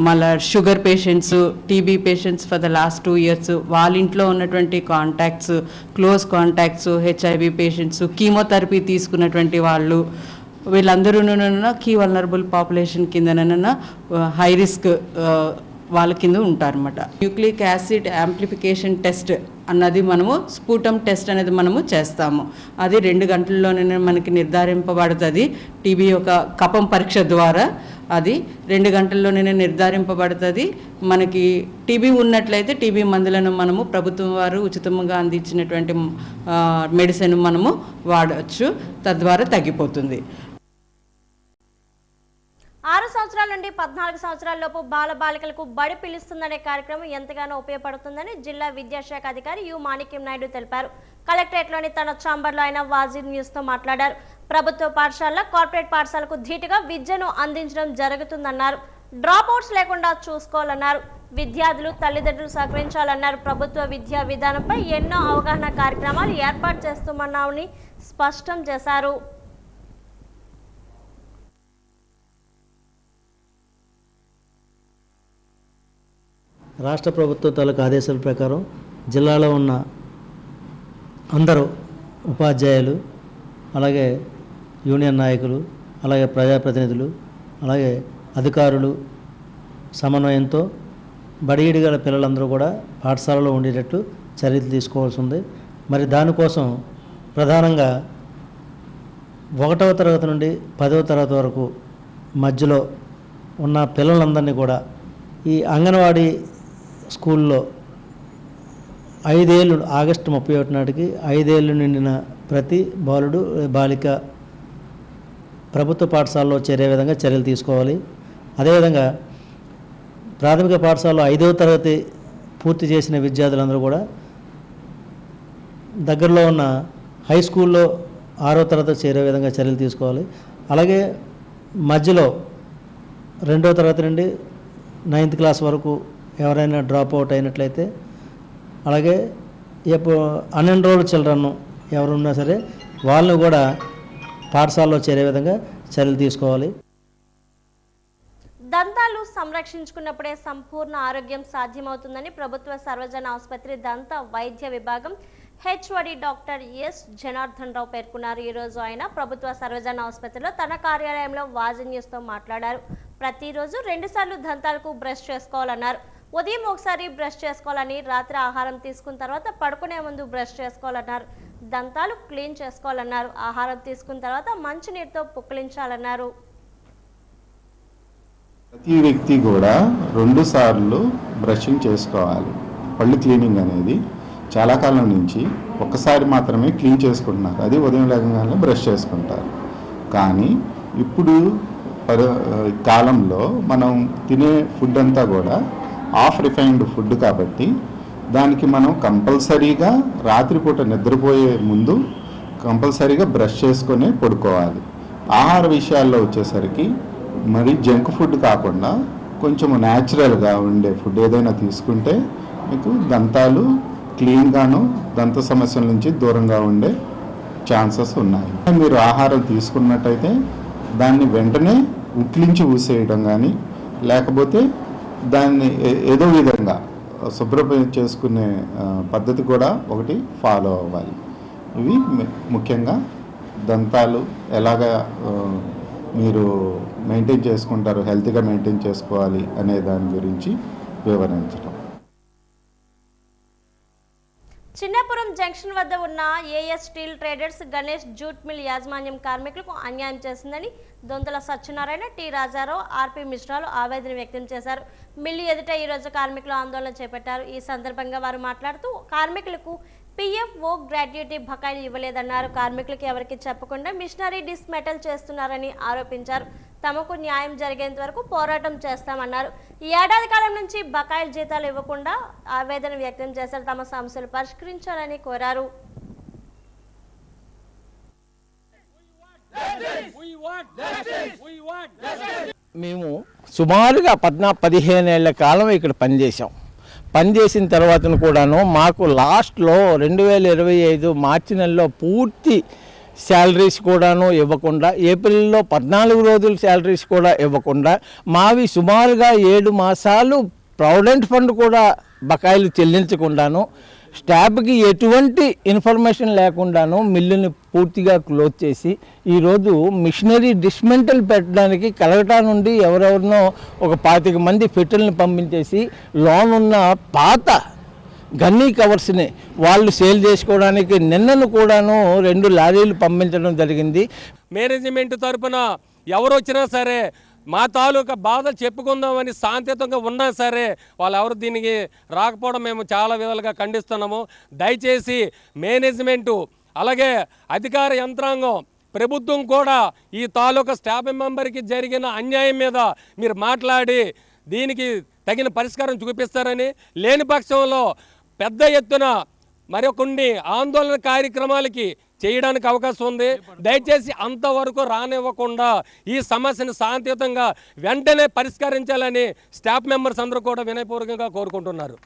మళ్ళీ sugar patients, TB patients for the last 2 years, వాళ్ళ ఇంట్లో ఉన్నటువంటి contacts, close contacts, HIV patients, chemotherapy తీసుకున్నటువంటి వాళ్ళు, వీళ్ళందరూ కీ వల్నరబుల్ పాపులేషన్ కిందనైనా హై రిస్క్ వాళ్ళ కింద ఉంటారన్నమాట. న్యూక్లిక్ యాసిడ్ యాంప్లిఫికేషన్ టెస్ట్ అన్నది మనము స్ఫూటం టెస్ట్ అనేది మనము చేస్తాము. అది 2 గంటల్లోనే మనకి నిర్ధారింపబడుతుంది. టీబీ యొక్క కఫం పరీక్ష ద్వారా అది 2 గంటల్లోనే నిర్ధారింపబడుతుంది. మనకి టీబీ ఉన్నట్లయితే టీబీ మందులను మనము ప్రభుత్వం వారు ఉచితంగా అందించినటువంటి మెడిసిన్ మనము వాడవచ్చు, తద్వారా తగ్గిపోతుంది. 6 సంవత్సరాల నుండి 14 సంవత్సరాల లోపు బాలబాలికలకు బడి పిలుస్తుందనే కార్యక్రమం ఎంతగానో ఉపయోగపడుతుందని జిల్లా విద్యాశాఖ అధికారి యు మాణిక్యం నాయుడు తెలిపారు. కలెక్టరేట్లోని తన ఛాంబర్లో ఆయన వాజీ న్యూస్తో మాట్లాడారు. ప్రభుత్వ పాఠశాల, కార్పొరేట్ పాఠశాలకు ధీటుగా విద్యను అందించడం జరుగుతుందన్నారు. డ్రాప్ అవుట్స్ లేకుండా చూసుకోవాలన్నారు. విద్యార్థులు, తల్లిదండ్రులు సహకరించాలన్నారు. ప్రభుత్వ విద్యా విధానంపై ఎన్నో అవగాహన కార్యక్రమాలు ఏర్పాటు చేస్తున్నామని స్పష్టం చేశారు. రాష్ట్ర ప్రభుత్వం తాలూకు ఆదేశాల ప్రకారం జిల్లాలో ఉన్న అందరూ ఉపాధ్యాయులు, అలాగే యూనియన్ నాయకులు, అలాగే ప్రజాప్రతినిధులు, అలాగే అధికారులు సమన్వయంతో బడిగిడి గల పిల్లలందరూ కూడా పాఠశాలలో ఉండేటట్టు చర్యలు తీసుకోవాల్సి ఉంది. మరి దానికోసం ప్రధానంగా 1వ తరగతి నుండి 10వ తరగతి వరకు మధ్యలో ఉన్న పిల్లలందరినీ కూడా ఈ అంగన్వాడీ స్కూల్లో 5 ఏళ్ళు ఆగస్టు 31 నాటికి 5 ఏళ్ళు నిండిన ప్రతి బాలుడు, బాలిక ప్రభుత్వ పాఠశాలలో చేరే విధంగా చర్యలు తీసుకోవాలి. అదేవిధంగా ప్రాథమిక పాఠశాలలో 5వ తరగతి పూర్తి చేసిన విద్యార్థులందరూ కూడా దగ్గరలో ఉన్న హై స్కూల్లో 6వ తరగతి చేరే విధంగా చర్యలు తీసుకోవాలి. అలాగే మధ్యలో 2వ తరగతి నుండి 9th క్లాస్ వరకు ఎవరైనా డ్రాప్ అవుట్ అయినట్లయితే, అలాగే అన్ఎన్రోల్డ్ చిల్డ్రన్ ఎవరున్నా సరే వాళ్ళని కూడా పాఠశాలలో చేరే విధంగా చర్యలు తీసుకోవాలి. దంతాలు సంరక్షించుకున్నప్పుడే సంపూర్ణ ఆరోగ్యం సాధ్యమవుతుందని ప్రభుత్వ సర్వజన ఆసుపత్రి దంత వైద్య విభాగం HOD doctor yes Janardhan Rao పేర్కొన్నారు. ఈరోజు ఆయన ప్రభుత్వ సర్వజన ఆసుపత్రిలో తన కార్యాలయంలో వాజీ న్యూస్తో మాట్లాడారు. ప్రతిరోజు 2 సార్లు దంతాలకు బ్రష్ చేసుకోవాలన్నారు. ఉదయం ఒకసారి బ్రష్ చేసుకోవాలని, రాత్రి ఆహారం తీసుకున్న తర్వాత పడుకునే ముందు బ్రష్ చేసుకోవాలన్నారు. దంతాలు క్లీన్ చేసుకోవాలన్నారు. ఆహారం తీసుకున్న తర్వాత మంచినీటితో పుక్కిలించాలన్నారు. ప్రతి వ్యక్తి కూడా 2 సార్లు బ్రషింగ్ చేసుకోవాలి. పళ్ళు క్లీనింగ్ అనేది చాలా కాలం నుంచి ఒక్కసారి మాత్రమే క్లీన్ చేసుకుంటున్నారు. అది ఉదయం లేవగానే బ్రష్ చేసుకుంటారు. కానీ ఇప్పుడు కాలంలో మనం తినే ఫుడ్ అంతా కూడా ఆఫ్ రిఫైన్డ్ ఫుడ్ కాబట్టి దానికి మనం కంపల్సరీగా రాత్రిపూట నిద్రపోయే ముందు కంపల్సరీగా బ్రష్ చేసుకొని పడుకోవాలి. ఆహార విషయాల్లో వచ్చేసరికి మరి జంక్ ఫుడ్ కాకుండా కొంచెం న్యాచురల్గా ఉండే ఫుడ్ ఏదైనా తీసుకుంటే మీకు దంతాలు క్లీన్గాను దంత సమస్యల నుంచి దూరంగా ఉండే ఛాన్సెస్ ఉన్నాయి. మీరు ఆహారం తీసుకున్నట్టయితే దాన్ని వెంటనే ఉక్కిలించి ఊసేయడం కానీ లేకపోతే దాన్ని ఏదో విధంగా శుభ్రం చేసుకునే పద్ధతి కూడా ఒకటి ఫాలో అవ్వాలి. ఇవి ముఖ్యంగా దంతాలు ఎలాగా మీరు మెయింటైన్ చేసుకుంటారు, హెల్తీగా మెయింటైన్ చేసుకోవాలి అనే దాని గురించి వివరించడం. చిన్నపురం జంక్షన్ వద్ద ఉన్న AS steel traders Ganesh jute mill యాజమాన్యం కార్మికులకు అన్యాయం చేసిందని దొంతల సత్యనారాయణ, టి రాజారావు, ఆర్పి మిశ్రాలు ఆవేదన వ్యక్తం చేశారు. మిల్లు ఎదుట ఈరోజు కార్మికులు ఆందోళన చేపట్టారు. ఈ సందర్భంగా వారు మాట్లాడుతూ కార్మికులకు పిఎఫ్ఓ గ్రాడ్యుయేటీ బకాయిలు ఇవ్వలేదన్నారు. కార్మికులకు ఎవరికి చెప్పకుండా మిషనరీ డిస్మెటల్ చేస్తున్నారని ఆరోపించారు. తమకు న్యాయం జరిగేంత వరకు పోరాటం చేస్తామన్నారు. ఈ ఏడాది కాలం నుంచి బకాయిల జీతాలు ఇవ్వకుండా ఆవేదన వ్యక్తం చేశారు. తమ సమస్యలు పరిష్కరించాలని కోరారు. మేము సుమారుగా 15 ఏళ్ల కాలం ఇక్కడ పనిచేసిన తర్వాత కూడాను మాకు లాస్ట్లో 2025 మార్చి నెలలో పూర్తి శాలరీస్ కూడాను ఇవ్వకుండా, ఏప్రిల్లో 14 రోజుల శాలరీస్ కూడా ఇవ్వకుండా, మావి సుమారుగా 7 మాసాలు ప్రావిడెంట్ ఫండ్ కూడా బకాయిలు చెల్లించకుండాను, స్టాఫ్కి ఎటువంటి ఇన్ఫర్మేషన్ లేకుండాను మిల్లుని పూర్తిగా క్లోజ్ చేసి ఈరోజు మిషనరీ డిస్మెంటల్ పెట్టడానికి కలకటా నుండి ఎవరెవరినో ఒక 25 మంది ఫిట్టర్ని పంపించేసి లోన్ ఉన్న పాత గన్నీ కవర్స్ని వాళ్ళు సేల్ చేసుకోవడానికి నిన్నను కూడాను 2 లారీలు పంపించడం జరిగింది. మేనేజ్మెంట్ తరఫున ఎవరు వచ్చినా సరే మా తాలూకా బాధలు చెప్పుకుందామని శాంతియుతంగా ఉన్నా సరే వాళ్ళెవరు దీనికి రాకపోవడం మేము చాలా విధాలుగా ఖండిస్తున్నాము. దయచేసి మేనేజ్మెంటు అలాగే అధికార యంత్రాంగం ప్రభుత్వం కూడా ఈ తాలూకా స్టాఫ్ మెంబర్కి జరిగిన అన్యాయం మీద మీరు మాట్లాడి దీనికి తగిన పరిష్కారం చూపిస్తారని, లేని పక్షంలో పెద్ద ఎత్తున మరికొన్ని ఆందోళన కార్యక్రమాలకి చేయడానికి అవకాశం ఉంది. దయచేసి అంతవరకు రానివ్వకుండా ఈ సమస్యను శాంతియుతంగా వెంటనే పరిష్కరించాలని స్టాఫ్ మెంబర్స్ అందరూ కూడా వినయపూర్వకంగా కోరుకుంటున్నారు.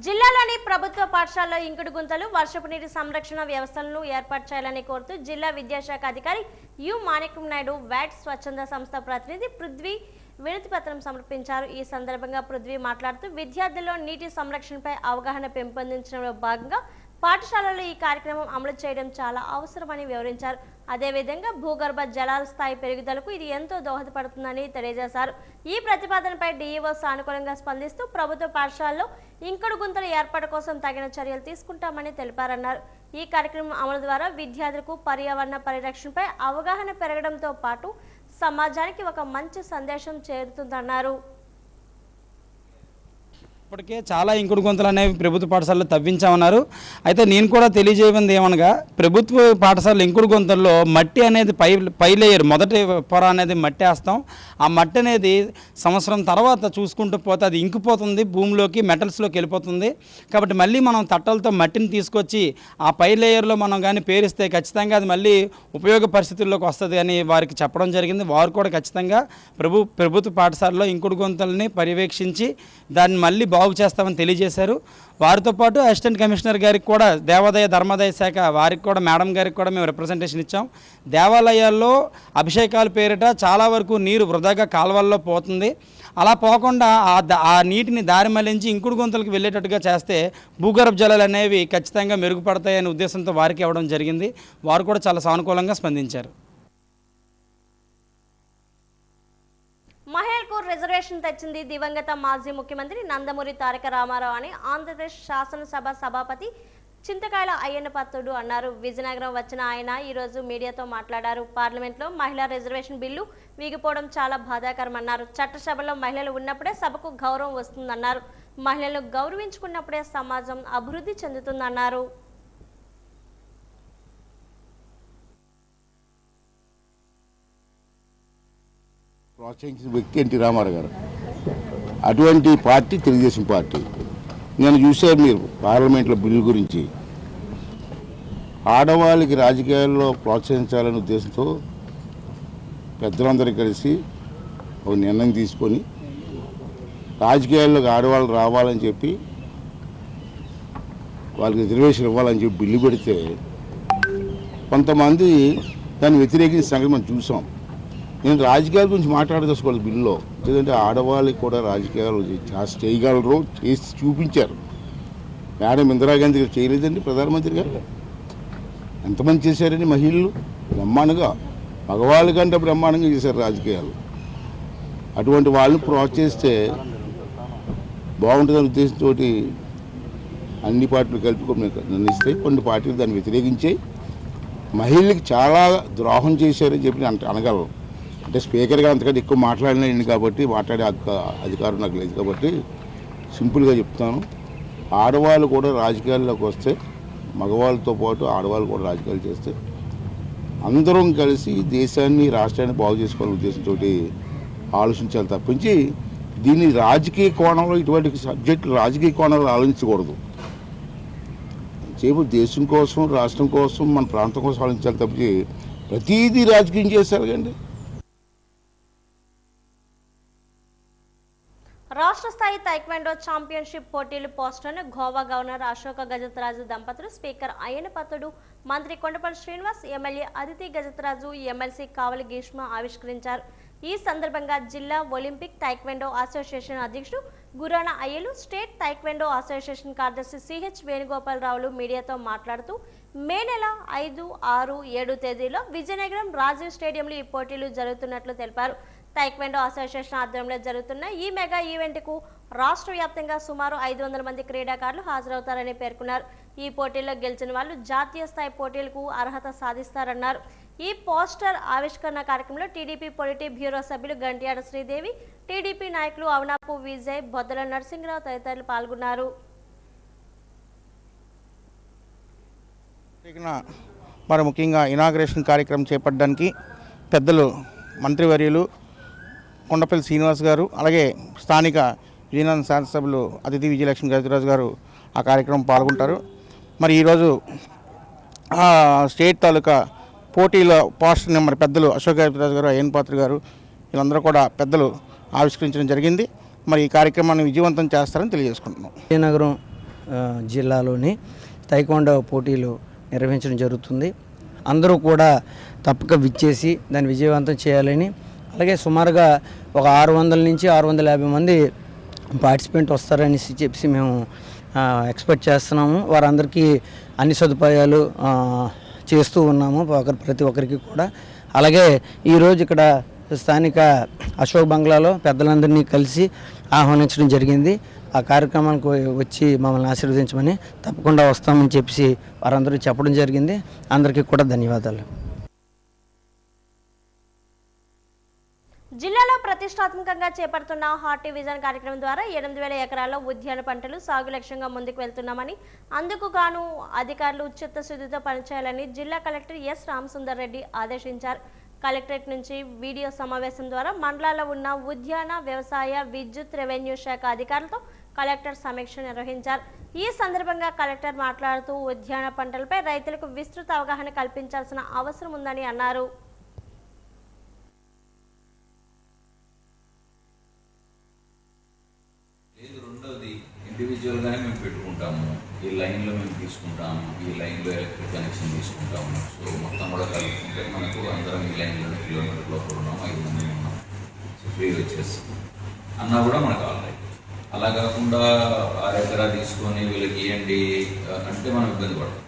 జిల్లాలోని ప్రభుత్వ పాఠశాలలో ఇంకుడు గుంతలు, వర్షపు నీటి సంరక్షణ వ్యవస్థలను ఏర్పాటు చేయాలని కోరుతూ జిల్లా విద్యాశాఖ అధికారి యు మాణిక్యం నాయుడు వ్యాట్ స్వచ్ఛంద సంస్థ ప్రతినిధి పృథ్వీ వినతి పత్రం సమర్పించారు. ఈ సందర్భంగా పృథ్వీ మాట్లాడుతూ విద్యార్థుల్లో నీటి సంరక్షణపై అవగాహన పెంపొందించడంలో భాగంగా పాఠశాలలో ఈ కార్యక్రమం అమలు చేయడం చాలా అవసరమని వివరించారు. అదేవిధంగా భూగర్భ జలాల స్థాయి పెరుగుదలకు ఇది ఎంతో దోహదపడుతుందని తెలియజేశారు. ఈ ప్రతిపాదనపై డీఈఓ సానుకూలంగా స్పందిస్తూ ప్రభుత్వ పాఠశాలలో ఇంకుడు గుంతల ఏర్పాటు కోసం తగిన చర్యలు తీసుకుంటామని తెలిపారన్నారు. ఈ కార్యక్రమం అమలు ద్వారా విద్యార్థులకు పర్యావరణ పరిరక్షణపై అవగాహన పెరగడంతో పాటు సమాజానికి ఒక మంచి సందేశం చేరుతుందన్నారు. ఇప్పటికే చాలా ఇంకుడు గుంతలు అనేవి ప్రభుత్వ పాఠశాలలో తవ్వించామన్నారు. అయితే నేను కూడా తెలియజేయంది ఏమనగా ప్రభుత్వ పాఠశాల ఇంకుడు గుంతల్లో మట్టి అనేది పై లేయర్ మొదటి పొర అనేది మట్టి వేస్తాం. ఆ మట్టి అనేది సంవత్సరం తర్వాత చూసుకుంటూ పోతే అది ఇంకిపోతుంది, భూమిలోకి మెటల్స్లోకి వెళ్ళిపోతుంది. కాబట్టి మళ్ళీ మనం తట్టలతో మట్టిని తీసుకొచ్చి ఆ పై లేయర్లో మనం కానీ పేరిస్తే ఖచ్చితంగా అది మళ్ళీ ఉపయోగ పరిస్థితుల్లోకి వస్తుంది అని వారికి చెప్పడం జరిగింది. వారు కూడా ఖచ్చితంగా ప్రభుత్వ పాఠశాలలో ఇంకుడు గుంతల్ని పర్యవేక్షించి దాన్ని మళ్ళీ బాగు చేస్తామని తెలియజేశారు. వారితో పాటు అసిస్టెంట్ కమిషనర్ గారికి కూడా దేవాదాయ ధర్మాదాయ శాఖ వారికి కూడా మేడం గారికి కూడా మేము రిప్రజెంటేషన్ ఇచ్చాం. దేవాలయాల్లో అభిషేకాల పేరిట చాలా వరకు నీరు వృధాగా కాలువల్లో పోతుంది. అలా పోకుండా ఆ నీటిని దారి మళ్లించి ఇంకుడు గుంతలకు వెళ్ళేటట్టుగా చేస్తే భూగర్భ జలాలు అనేవి ఖచ్చితంగా మెరుగుపడతాయనే ఉద్దేశంతో వారికి ఇవ్వడం జరిగింది. వారు కూడా చాలా సానుకూలంగా స్పందించారు. మహిళలకు రిజర్వేషన్ తెచ్చింది దివంగత మాజీ ముఖ్యమంత్రి నందమూరి తారక రామారావు అని ఆంధ్రప్రదేశ్ శాసనసభ సభాపతి చింతకాయల అయ్యన్న పాత్రుడు అన్నారు. విజయనగరం వచ్చిన ఆయన ఈరోజు మీడియాతో మాట్లాడారు. పార్లమెంట్లో మహిళా రిజర్వేషన్ బిల్లు వీగిపోవడం చాలా బాధాకరమన్నారు. చట్టసభలో మహిళలు ఉన్నప్పుడే సభకు గౌరవం వస్తుందన్నారు. మహిళలను గౌరవించుకున్నప్పుడే సమాజం అభివృద్ధి చెందుతుందన్నారు. ప్రోత్సహించిన వ్యక్తి ఎన్టీ రామారావు గారు. అటువంటి పార్టీ తెలుగుదేశం పార్టీ. నేను చూశాను మీరు పార్లమెంట్లో బిల్లు గురించి ఆడవాళ్ళకి రాజకీయాల్లో ప్రోత్సహించాలనే ఉద్దేశంతో పెద్దలందరూ కలిసి ఒక నిర్ణయం తీసుకొని రాజకీయాల్లోకి ఆడవాళ్ళు రావాలని చెప్పి వాళ్ళకి రిజర్వేషన్ ఇవ్వాలని చెప్పి బిల్లు పెడితే కొంతమంది దాన్ని వ్యతిరేకించిన సంగతి మనం చూసాం. నేను రాజకీయాల గురించి మాట్లాడదలుచుకోవాలి బిల్లులో. ఎందుకంటే ఆడవాళ్ళకి కూడా రాజకీయాలు చేయగలరు, చేసి చూపించారు. మేడం ఇందిరాగాంధీ గారు చేయలేదండి, ప్రధానమంత్రి గారు ఎంతమంది చేశారండి మహిళలు బ్రహ్మాండంగా, మగవాళ్ళ కంటే బ్రహ్మాండంగా చేశారు రాజకీయాలు. అటువంటి వాళ్ళని ప్రోత్సహిస్తే బాగుంటుందనే ఉద్దేశంతో అన్ని పార్టీలు కలిపి నిర్ణయిస్తాయి. కొన్ని పార్టీలు దాన్ని వ్యతిరేకించాయి. మహిళలకు చాలా ద్రోహం చేశారని చెప్పి అనగలరు. అంటే స్పీకర్ గారు అంతకంటే ఎక్కువ మాట్లాడినాయండి కాబట్టి మాట్లాడే అధికారం నాకు లేదు కాబట్టి సింపుల్గా చెప్తాను. ఆడవాళ్ళు కూడా రాజకీయాల్లోకి వస్తే మగవాళ్ళతో పాటు ఆడవాళ్ళు కూడా రాజకీయాలు చేస్తే అందరం కలిసి దేశాన్ని రాష్ట్రాన్ని బాగు చేసుకోవాలనే ఉద్దేశంతో ఆలోచించాలి తప్పించి దీన్ని రాజకీయ కోణంలో ఇటువంటి సబ్జెక్టులు రాజకీయ కోణంలో ఆలోచించకూడదు. చేపు దేశం కోసం, రాష్ట్రం కోసం, మన ప్రాంతం కోసం ఆలోచించాలి తప్పించి ప్రతీదీ రాజకీయం చేశారు కండి. రాష్ట్ర స్థాయి తైక్వాండో ఛాంపియన్షిప్ పోటీలు పోస్టర్ను గోవా గవర్నర్ అశోక గజపతిరాజు దంపతులు, స్పీకర్ అయ్యన్న పాత్రుడు, మంత్రి కొండపల్లి శ్రీనివాస్, ఎమ్మెల్యే అదితి గజపతిరాజు, ఎమ్మెల్సీ కావలి గ్రీష్మ ఆవిష్కరించారు. ఈ సందర్భంగా జిల్లా ఒలింపిక్ తైక్వాండో అసోసియేషన్ అధ్యక్షుడు గురాణ అయ్యలు, స్టేట్ తైక్వాండో అసోసియేషన్ కార్యదర్శి సిహెచ్ వేణుగోపాలరావులు మీడియాతో మాట్లాడుతూ మే నెల 5, 6, 7 తేదీలో విజయనగరం రాజీవ్ స్టేడియంలో ఈ పోటీలు జరుగుతున్నట్లు తెలిపారు. తైక్వాండో అసోసియేషన్ ఆధ్వర్యంలో జరుగుతున్న ఈ మెగా ఈవెంట్కు రాష్ట్ర వ్యాప్తంగా సుమారు 500 మంది క్రీడాకారులు హాజరవుతారని పేర్కొన్నారు. ఈ పోటీల్లో గెలిచిన వాళ్ళు జాతీయ స్థాయి పోటీలకు అర్హత సాధిస్తారన్నారు. ఈ పోస్టర్ ఆవిష్కరణ కార్యక్రమంలో టీడీపీ పొలిటీ బ్యూరో సభ్యులు గంట్యాడ శ్రీదేవి, టీడీపీ నాయకులు అవనాపు విజయ్, బొద్దల నరసింహరావు తదితరులు పాల్గొన్నారు. మరి ముఖ్యంగా ఇనాగ్రేషన్ కార్యక్రమం చేపట్టడానికి పెద్దలు మంత్రివర్యులు కొండపల్లి శ్రీనివాస్ గారు, అలాగే స్థానిక విజయనగరం శాసనసభ్యులు అతిథి విజయలక్ష్మి గజరాజు గారు ఆ కార్యక్రమం పాల్గొంటారు. మరి ఈరోజు స్టేట్ తాలూకా పోటీల పోస్టర్ నెంబర్ పెద్దలు అశోక్ గజపతిరాజు గారు, అయ్యన్ పాత్ర గారు వీళ్ళందరూ కూడా పెద్దలు ఆవిష్కరించడం జరిగింది. మరి ఈ కార్యక్రమాన్ని విజయవంతం చేస్తారని తెలియజేసుకుంటున్నాం. విజయనగరం జిల్లాలోని తైక్వాండో పోటీలు నిర్వహించడం జరుగుతుంది. అందరూ కూడా తప్పక విచ్చేసి దాన్ని విజయవంతం చేయాలని, అలాగే సుమారుగా ఒక 600 నుంచి 650 మంది పార్టిసిపెంట్ వస్తారని చెప్పి మేము ఎక్స్పెక్ట్ చేస్తున్నాము. వారందరికీ అన్ని సదుపాయాలు చేస్తూ ఉన్నాము ప్రతి ఒక్కరికి కూడా. అలాగే ఈరోజు ఇక్కడ స్థానిక అశోక్ బంగ్లాలో పెద్దలందరినీ కలిసి ఆహ్వానించడం జరిగింది. ఆ కార్యక్రమానికి వచ్చి మమ్మల్ని ఆశీర్వదించమని, తప్పకుండా వస్తామని చెప్పి వారందరూ చెప్పడం జరిగింది. అందరికీ కూడా ధన్యవాదాలు. జిల్లాలో ప్రతిష్టాత్మకంగా చేపడుతున్న హార్టీ విజన్ కార్యక్రమం ద్వారా 8,000 ఎకరాల్లో ఉద్యాన పంటలు సాగు లక్ష్యంగా ముందుకు వెళ్తున్నామని, అందుకు గాను అధికారులు చిత్తశుద్ధితో పనిచేయాలని జిల్లా కలెక్టర్ ఎస్ రామసుందర్ రెడ్డి ఆదేశించారు. కలెక్టరేట్ నుంచి వీడియో సమావేశం ద్వారా మండలాల్లో ఉన్న ఉద్యాన, వ్యవసాయ, విద్యుత్, రెవెన్యూ శాఖ అధికారులతో కలెక్టర్ సమీక్ష నిర్వహించారు. ఈ సందర్భంగా కలెక్టర్ మాట్లాడుతూ ఉద్యాన పంటలపై రైతులకు విస్తృత అవగాహన కల్పించాల్సిన అవసరం ఉందని అన్నారు. ఇండివిజువల్గానే మేము పెట్టుకుంటాము. ఈ లైన్లో మేము తీసుకుంటాము, ఈ లైన్లో ఎలక్ట్రిక్ కనెక్షన్ తీసుకుంటాము. సో మొత్తం కూడా కలుపుకుంటే మనకు అందరం ఈ లైన్లో కిలోమీటర్ లోపల ఉన్నాము, 5 మంది ఉన్నాం. సో ఫ్రీ వచ్చేస్తుంది అన్నా కూడా మనకు ఆల్రెడీ. అలా కాకుండా 6 ఎకరా తీసుకొని వీళ్ళకి ఇవ్వండి అంటే మనం ఇబ్బంది పడతాం.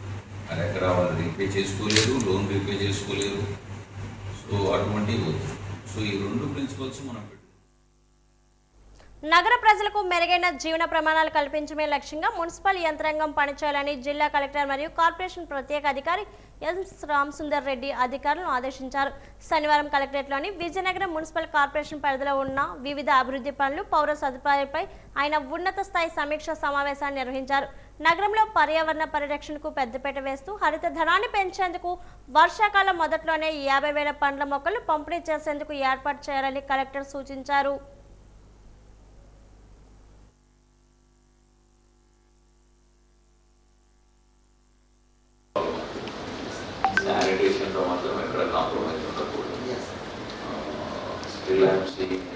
6 ఎకరా వాళ్ళు రీపే చేసుకోలేరు, లోన్ రీపే చేసుకోలేరు. సో అటువంటివి వద్దు. సో ఈ 2 ప్రిన్సిపల్స్ మనం నగర ప్రజలకు మెరుగైన జీవన ప్రమాణాలు కల్పించడమే లక్ష్యంగా మున్సిపల్ యంత్రాంగం పనిచేయాలని జిల్లా కలెక్టర్ మరియు కార్పొరేషన్ ప్రత్యేక అధికారి ఎస్ రామసుందర్ రెడ్డి అధికారులను ఆదేశించారు. శనివారం కలెక్టరేట్లోని విజయనగరం మున్సిపల్ కార్పొరేషన్ పరిధిలో ఉన్న వివిధ అభివృద్ధి పనులు, పౌర సదుపాయాలపై ఆయన ఉన్నత స్థాయి సమీక్ష సమావేశాన్ని నిర్వహించారు. నగరంలో పర్యావరణ పరిరక్షణకు పెద్దపీట వేస్తూ హరిత ధనాన్ని పెంచేందుకు వర్షాకాలం మొదట్లోనే 50,000 పండ్ల మొక్కలు పంపిణీ చేసేందుకు ఏర్పాటు చేయాలని కలెక్టర్ సూచించారు. శానిటేషన్లో మాత్రం ఎక్కడ కాంప్రమైజ్ ఉండకూడదు. స్టిల్ ఐఎమ్ సీయింగ్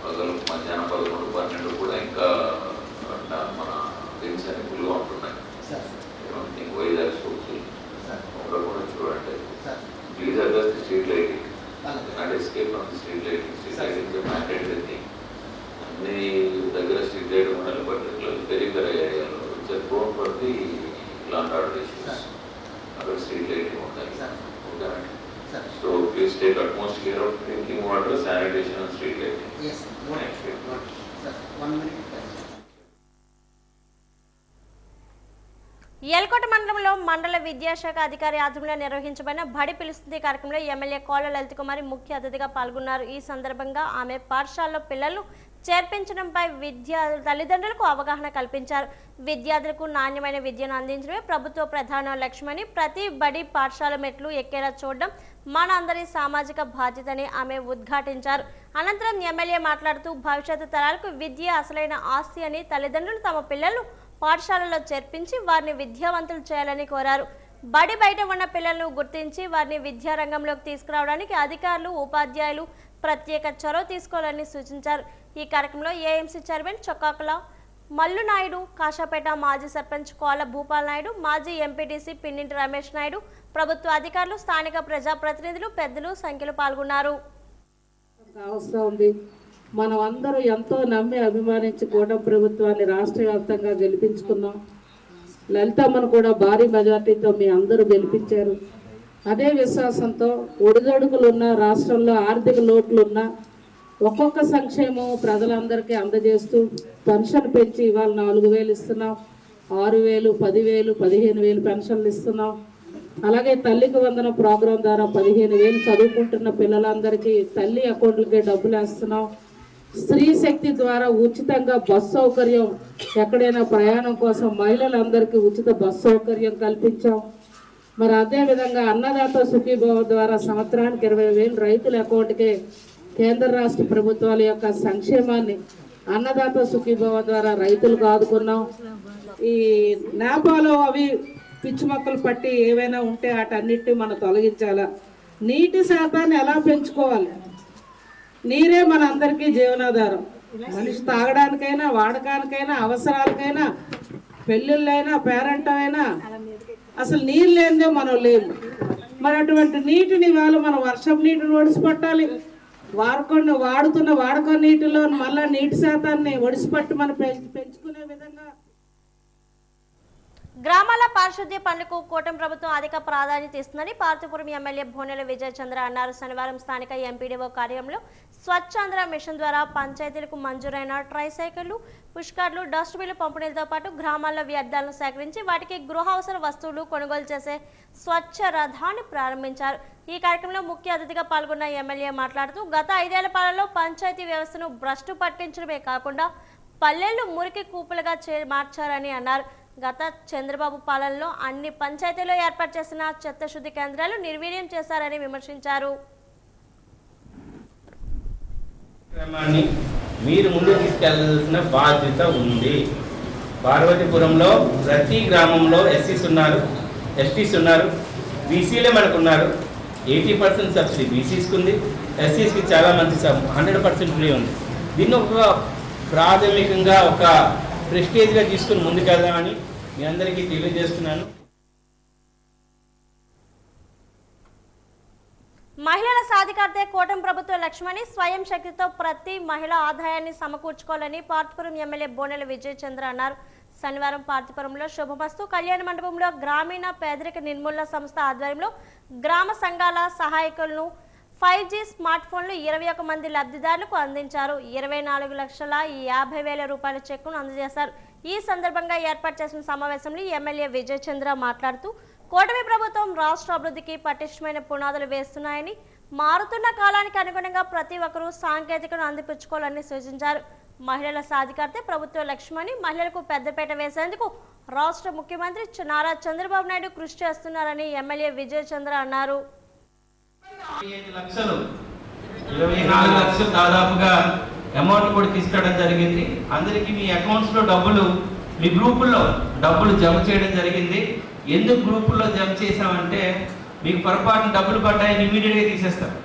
పగలు మధ్యాహ్నం 11-12 కూడా ఇంకా మన డ్రింక్స్ అన్ని ఫుల్గా ఉంటున్నాయి. వైజాగ్ స్కూల్కి అక్కడ కూడా చూడండి. Please adjust street lighting, not escape from street lighting. Street lighting mandatory thing. అన్ని దగ్గర స్ట్రీట్ లైట్ ఉండాలి. పర్టికులర్ పెరిఫెరల్ ఏరియాలో it's prone for the land order issues. అక్కడ స్ట్రీట్ లైటింగ్ ఉంటాయి. ఓకేనండి. So please take utmost care of drinking water, sanitation and street lighting. Elkota మండలంలో మండల విద్యాశాఖ అధికారి ఆధ్వర్యంలో నిర్వహించబడిన బడి పిలుస్తుంది కార్యక్రమంలో ఎమ్మెల్యే కోళ్ల లలిత కుమారి ముఖ్య అతిథిగా పాల్గొన్నారు. ఈ సందర్భంగా ఆమె పాఠశాలలో పిల్లలు చేర్పించడంపై తల్లిదండ్రులకు అవగాహన కల్పించారు. విద్యార్థులకు నాణ్యమైన విద్యను అందించడమే ప్రభుత్వ ప్రధాన లక్ష్యమని, ప్రతి బడి పాఠశాల మెట్లు ఎక్కేలా చూడడం మన అందరి సామాజిక బాధ్యతని ఆమె ఉద్ఘాటించారు. అనంతరం ఎమ్మెల్యే మాట్లాడుతూ భవిష్యత్తు తరాలకు విద్య అసలైన ఆస్తి అని, తల్లిదండ్రులు తమ పిల్లలు పాఠశాలలో చేర్పించి వారిని విద్యావంతులు చేయాలని కోరారు. బడి బయట ఉన్న పిల్లలను గుర్తించి వారిని విద్యారంగంలోకి తీసుకురావడానికి అధికారులు, ఉపాధ్యాయులు ప్రత్యేక చొరవ తీసుకోవాలని సూచించారు. ఈ కార్యక్రమంలో ఏఎంసీ చైర్మన్ చొక్కాకుల మల్లు నాయుడు, కాషాపేట మాజీ సర్పంచ్ కోల భూపాల్ నాయుడు, మాజీ ఎంపీటీసీ పిన్నింటి రమేష్ నాయుడు, ప్రభుత్వ అధికారులు, స్థానిక ప్రజాప్రతినిధులు పెద్దలు సంఖ్యలో పాల్గొన్నారు. మనం అందరూ ఎంతో నమ్మి అభిమానించి కూటమి ప్రభుత్వాన్ని రాష్ట్ర వ్యాప్తంగా గెలిపించుకున్నాం. లలితమ్మను కూడా భారీ మెజార్టీతో మీ అందరూ గెలిపించారు. అదే విశ్వాసంతో ఒడిదొడుకులున్న రాష్ట్రంలో ఆర్థిక లోట్లున్న ఒక్కొక్క సంక్షేమం ప్రజలందరికీ అందజేస్తూ పెన్షన్ పెంచి ఇవాళ 4,000 ఇస్తున్నాం, 6,000, 10,000, 15,000 పెన్షన్లు ఇస్తున్నాం. అలాగే తల్లికి వందన ప్రోగ్రాం ద్వారా 15,000 చదువుకుంటున్న పిల్లలందరికీ తల్లి అకౌంట్లకే డబ్బులు వేస్తున్నాం. స్త్రీ శక్తి ద్వారా ఉచితంగా బస్ సౌకర్యం, ఎక్కడైనా ప్రయాణం కోసం మహిళలందరికీ ఉచిత బస్ సౌకర్యం కల్పించాం. మరి అదేవిధంగా అన్నదాత సుఖీభవ ద్వారా సంవత్సరానికి 20,000 రైతుల అకౌంట్కే కేంద్ర రాష్ట్ర ప్రభుత్వాల యొక్క సంక్షేమాన్ని అన్నదాత సుఖీభవ ద్వారా రైతులకు ఆదుకున్నాం. ఈ నేపాలో అవి పిచ్చి మొక్కలు పట్టి ఏవైనా ఉంటే వాటన్నిటిని మనం తొలగించాలా. నీటి శాతాన్ని ఎలా పెంచుకోవాలి? నీరే మన అందరికీ జీవనాధారం. మనిషి తాగడానికైనా, వాడకానికైనా, అవసరాలకైనా, పెళ్ళిళ్ళైనా, పేరెంటమైనా అసలు నీరు లేనిదే మనం లేము. మరి అటువంటి నీటిని ఇవాళ మనం వర్షపు నీటిని ఒడిసిపట్టాలి. వాడుతున్న వాడక నీటిలో మళ్ళా నీటి శాతాన్ని ఒడిసిపట్టి మనం పెంచుకునే విధంగా గ్రామాల పారిశుద్ధ్య పనులకు కూటమి ప్రభుత్వం అధిక ప్రాధాన్యత ఇస్తుందని పార్తీపురం ఎమ్మెల్యే భోనెల విజయ్ చంద్ర అన్నారు. శనివారం స్థానిక ఎంపీడీఓ కార్యాలయంలో స్వచ్ఛాంధ్ర మిషన్ ద్వారా పంచాయతీలకు మంజూరైన ట్రైసైకిళ్లు, పుష్కార్లు, డస్ట్బిన్లు పంపిణీలతో పాటు గ్రామాల్లో వ్యర్థాలను సేకరించి వాటికి గృహావసర వస్తువులు కొనుగోలు చేసే స్వచ్ఛ రథాన్ని ప్రారంభించారు. ఈ కార్యక్రమంలో ముఖ్య అతిథిగా పాల్గొన్న ఎమ్మెల్యే మాట్లాడుతూ గత 5 ఏళ్ల పాలనలో పంచాయతీ వ్యవస్థను భ్రష్టు పట్టించడమే కాకుండా పల్లెలు మురికి కూపులుగా మార్చారని అన్నారు. గత చంద్రబాబు పాలనలో అన్ని పంచాయతీల్లో ఏర్పాటు చేసిన చెత్త శుద్ధి కేంద్రాలు నిర్వీర్యం చేశారని విమర్శించారు. మీరు ముందు తీసుకెళ్లాల్సిన బాధ్యత ఉంది. పార్వతీపురంలో ప్రతి గ్రామంలో ఎస్సీస్ ఉన్నారు, ఎస్టీస్ ఉన్నారు, బీసీలే మనకున్నారు. 80% సబ్సిడీ బీసీస్కి ఉంది, ఎస్సీస్కి చాలా మంచి 100% ఫ్రీ ఉంది. దీన్ని ఒక ప్రాథమికంగా ఒక ప్రెస్టేజ్గా తీసుకుని ముందుకెళ్దామని మీ అందరికీ తెలియజేస్తున్నాను. మహిళల సాధికారతే కూటమి ప్రభుత్వ లక్ష్యమని, స్వయం శక్తితో ప్రతి మహిళ ఆదాయాన్ని సమకూర్చుకోవాలని పార్తీపురం ఎమ్మెల్యే భోనెల విజయ్ చంద్ర అన్నారు. శనివారం పార్తీపురంలో శుభమస్తు కళ్యాణ మండపంలో గ్రామీణ పేదరిక నిర్మూలన సంస్థ ఆధ్వర్యంలో గ్రామ సంఘాల సహాయకులను 5G స్మార్ట్ ఫోన్లు 21 మంది లబ్ధిదారులకు అందించారు. 24,50,000 రూపాయల చెక్కును అందజేశారు. ఈ సందర్భంగా ఏర్పాటు చేసిన సమావేశంలో ఎమ్మెల్యే విజయ్ చంద్ర మాట్లాడుతూ కూటమి ప్రభుత్వం రాష్ట్ర అభివృద్ధికి పటిష్టమైన పునాదులు వేస్తున్నాయని, మారుతున్న కాలానికి అనుగుణంగా ప్రతి ఒక్కరూ సాంకేతికను అందిపుచ్చుకోవాలని సూచించారు. మహిళల సాధికారతే ప్రభుత్వ లక్ష్యమని, మహిళలకు పెద్దపీట వేసేందుకు రాష్ట్ర ముఖ్యమంత్రి నారా చంద్రబాబు నాయుడు కృషి చేస్తున్నారని ఎమ్మెల్యే విజయ్ చంద్ర అన్నారు. 24 లక్షలు దాదాపుగా అమౌంట్ కూడా తీసుకోవడం జరిగింది. అందరికీ మీ అకౌంట్స్లో డబ్బులు, మీ గ్రూపుల్లో డబ్బులు జమ చేయడం జరిగింది. ఎందుకు గ్రూపుల్లో జమ చేసామంటే మీకు పొరపాటున డబ్బులు పడ్డాయని ఇమీడియట్గా తీసేస్తారు.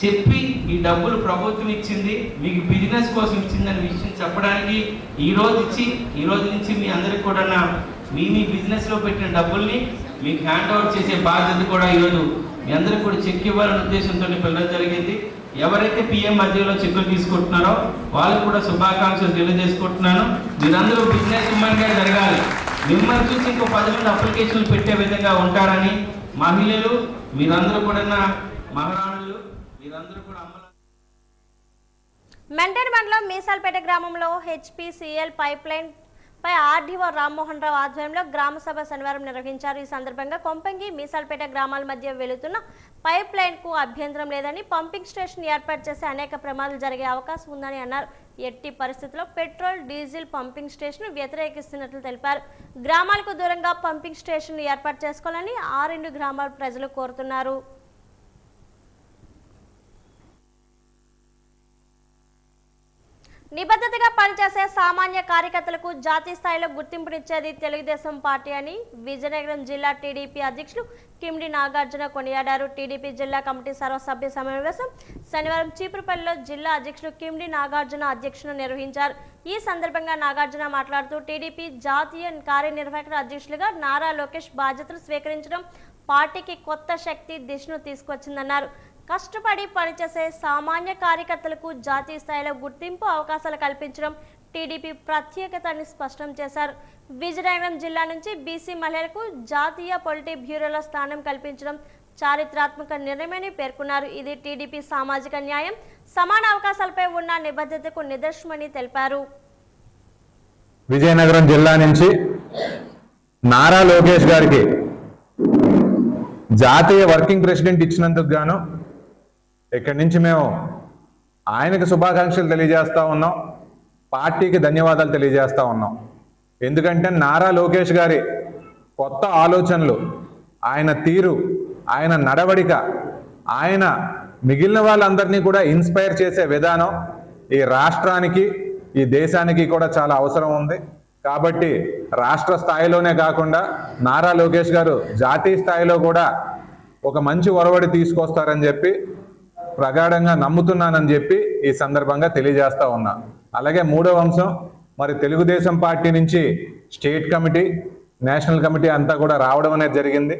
చెప్పి ఈ డబ్బులు ప్రభుత్వం ఇచ్చింది, మీకు బిజినెస్ కోసం ఇచ్చిందనే విషయం చెప్పడానికి ఈ రోజు నుంచి మీ అందరికి కూడా మీ బిజినెస్లో పెట్టిన డబ్బుల్ని మీకు హ్యాండ్ ఓవర్ చేసే బాధ్యత కూడా ఈరోజు మీ అందరికి కూడా చెక్ ఇవ్వాలనే ఉద్దేశంతో పిలవడం జరిగింది. ఎవరైతే పిఎం మధ్యలో చెక్కులు తీసుకుంటున్నారో వాళ్ళకు కూడా శుభాకాంక్షలు తెలియజేసుకుంటున్నాను. మీరందరూ బిజినెస్ ఉమ్మడిగా జరగాలి. మిమ్మల్ని చూసి ఇంకో 10 మంది అప్లికేషన్లు పెట్టే విధంగా ఉంటారని, మహిళలు మీరందరూ కూడా మహారాణులు మీరందరూ కూడా మెంటన్ మండలం మీసాల్పేట గ్రామంలో హెచ్పిసిఎల్ పైప్ లైన్ పై ఆర్డీఓ రామ్మోహన్ రావు ఆధ్వర్యంలో గ్రామ సభ శనివారం నిర్వహించారు. ఈ సందర్భంగా కొంపంగి మీసాల్పేట గ్రామాల మధ్య వెళుతున్న పైప్ లైన్ కు అభ్యంతరం లేదని, పంపింగ్ స్టేషన్ ఏర్పాటు చేసి అనేక ప్రమాదాలు జరిగే అవకాశం ఉందని అన్నారు. ఎట్టి పరిస్థితుల్లో పెట్రోల్, డీజిల్ పంపింగ్ స్టేషన్ వ్యతిరేకిస్తున్నట్లు తెలిపారు. గ్రామాలకు దూరంగా పంపింగ్ స్టేషన్ ఏర్పాటు చేసుకోవాలని ఆ 2 గ్రామాల ప్రజలు కోరుతున్నారు. నిబద్ధతగా పనిచేసే సామాన్య కార్యకర్తలకు జాతీయ స్థాయిలో గుర్తింపునిచ్చేది తెలుగుదేశం పార్టీ అని విజయనగరం జిల్లా టీడీపీ అధ్యక్షులు కిమిడి నాగార్జున కొనియాడారు. టీడీపీ జిల్లా కమిటీ సర్వసభ్య సమావేశం శనివారం చీపురుపల్లిలో జిల్లా అధ్యక్షులు కిమిడి నాగార్జున అధ్యక్షతన నిర్వహించారు. ఈ సందర్భంగా నాగార్జున మాట్లాడుతూ టీడీపీ జాతీయ కార్యనిర్వాహక అధ్యక్షులుగా నారా లోకేష్ బాధ్యతలు స్వీకరించడం పార్టీకి కొత్త శక్తి, దిశను తీసుకొచ్చిందన్నారు. కష్టపడి పనిచేసే సామాన్య కార్యకర్తలకు జాతీయ స్థాయిలో గుర్తింపు, అవకాశాలు కల్పించడం టీడీపీ ప్రత్యేకత అని స్పష్టం చేశారు. విజయనగరం జిల్లా నుంచి బీసీ మహిళలకు జాతీయ పొలిటీ బ్యూరోలో స్థానం కల్పించడం చారిత్రాత్మక నిర్ణయమని పేర్కొన్నారు. ఇది టీడీపీ సామాజిక న్యాయం, సమాన అవకాశాలపై ఉన్న నిబద్ధతకు నిదర్శనమని తెలిపారు. విజయనగరం జిల్లా నుంచి నారా లోకేష్ గారికి జాతీయ వర్కింగ్ ప్రెసిడెంట్ ఇచ్చినందుకు గాను ఇక్కడి నుంచి మేము ఆయనకు శుభాకాంక్షలు తెలియజేస్తా ఉన్నాం, పార్టీకి ధన్యవాదాలు తెలియజేస్తా ఉన్నాం. ఎందుకంటే నారా లోకేష్ గారి కొత్త ఆలోచనలు, ఆయన తీరు, ఆయన నడవడిక, ఆయన మిగిలిన వాళ్ళందరినీ కూడా ఇన్స్పైర్ చేసే విధానం ఈ రాష్ట్రానికి, ఈ దేశానికి కూడా చాలా అవసరం ఉంది. కాబట్టి రాష్ట్ర స్థాయిలోనే కాకుండా నారా లోకేష్ గారు జాతీయ స్థాయిలో కూడా ఒక మంచి ఒరవడి తీసుకొస్తారని చెప్పి ప్రగాఢంగా నమ్ముతున్నానని చెప్పి ఈ సందర్భంగా తెలియజేస్తా ఉన్నా. అలాగే 3వ అంశం, మరి తెలుగుదేశం పార్టీ నుంచి స్టేట్ కమిటీ, నేషనల్ కమిటీ అంతా కూడా రావడం అనేది జరిగింది.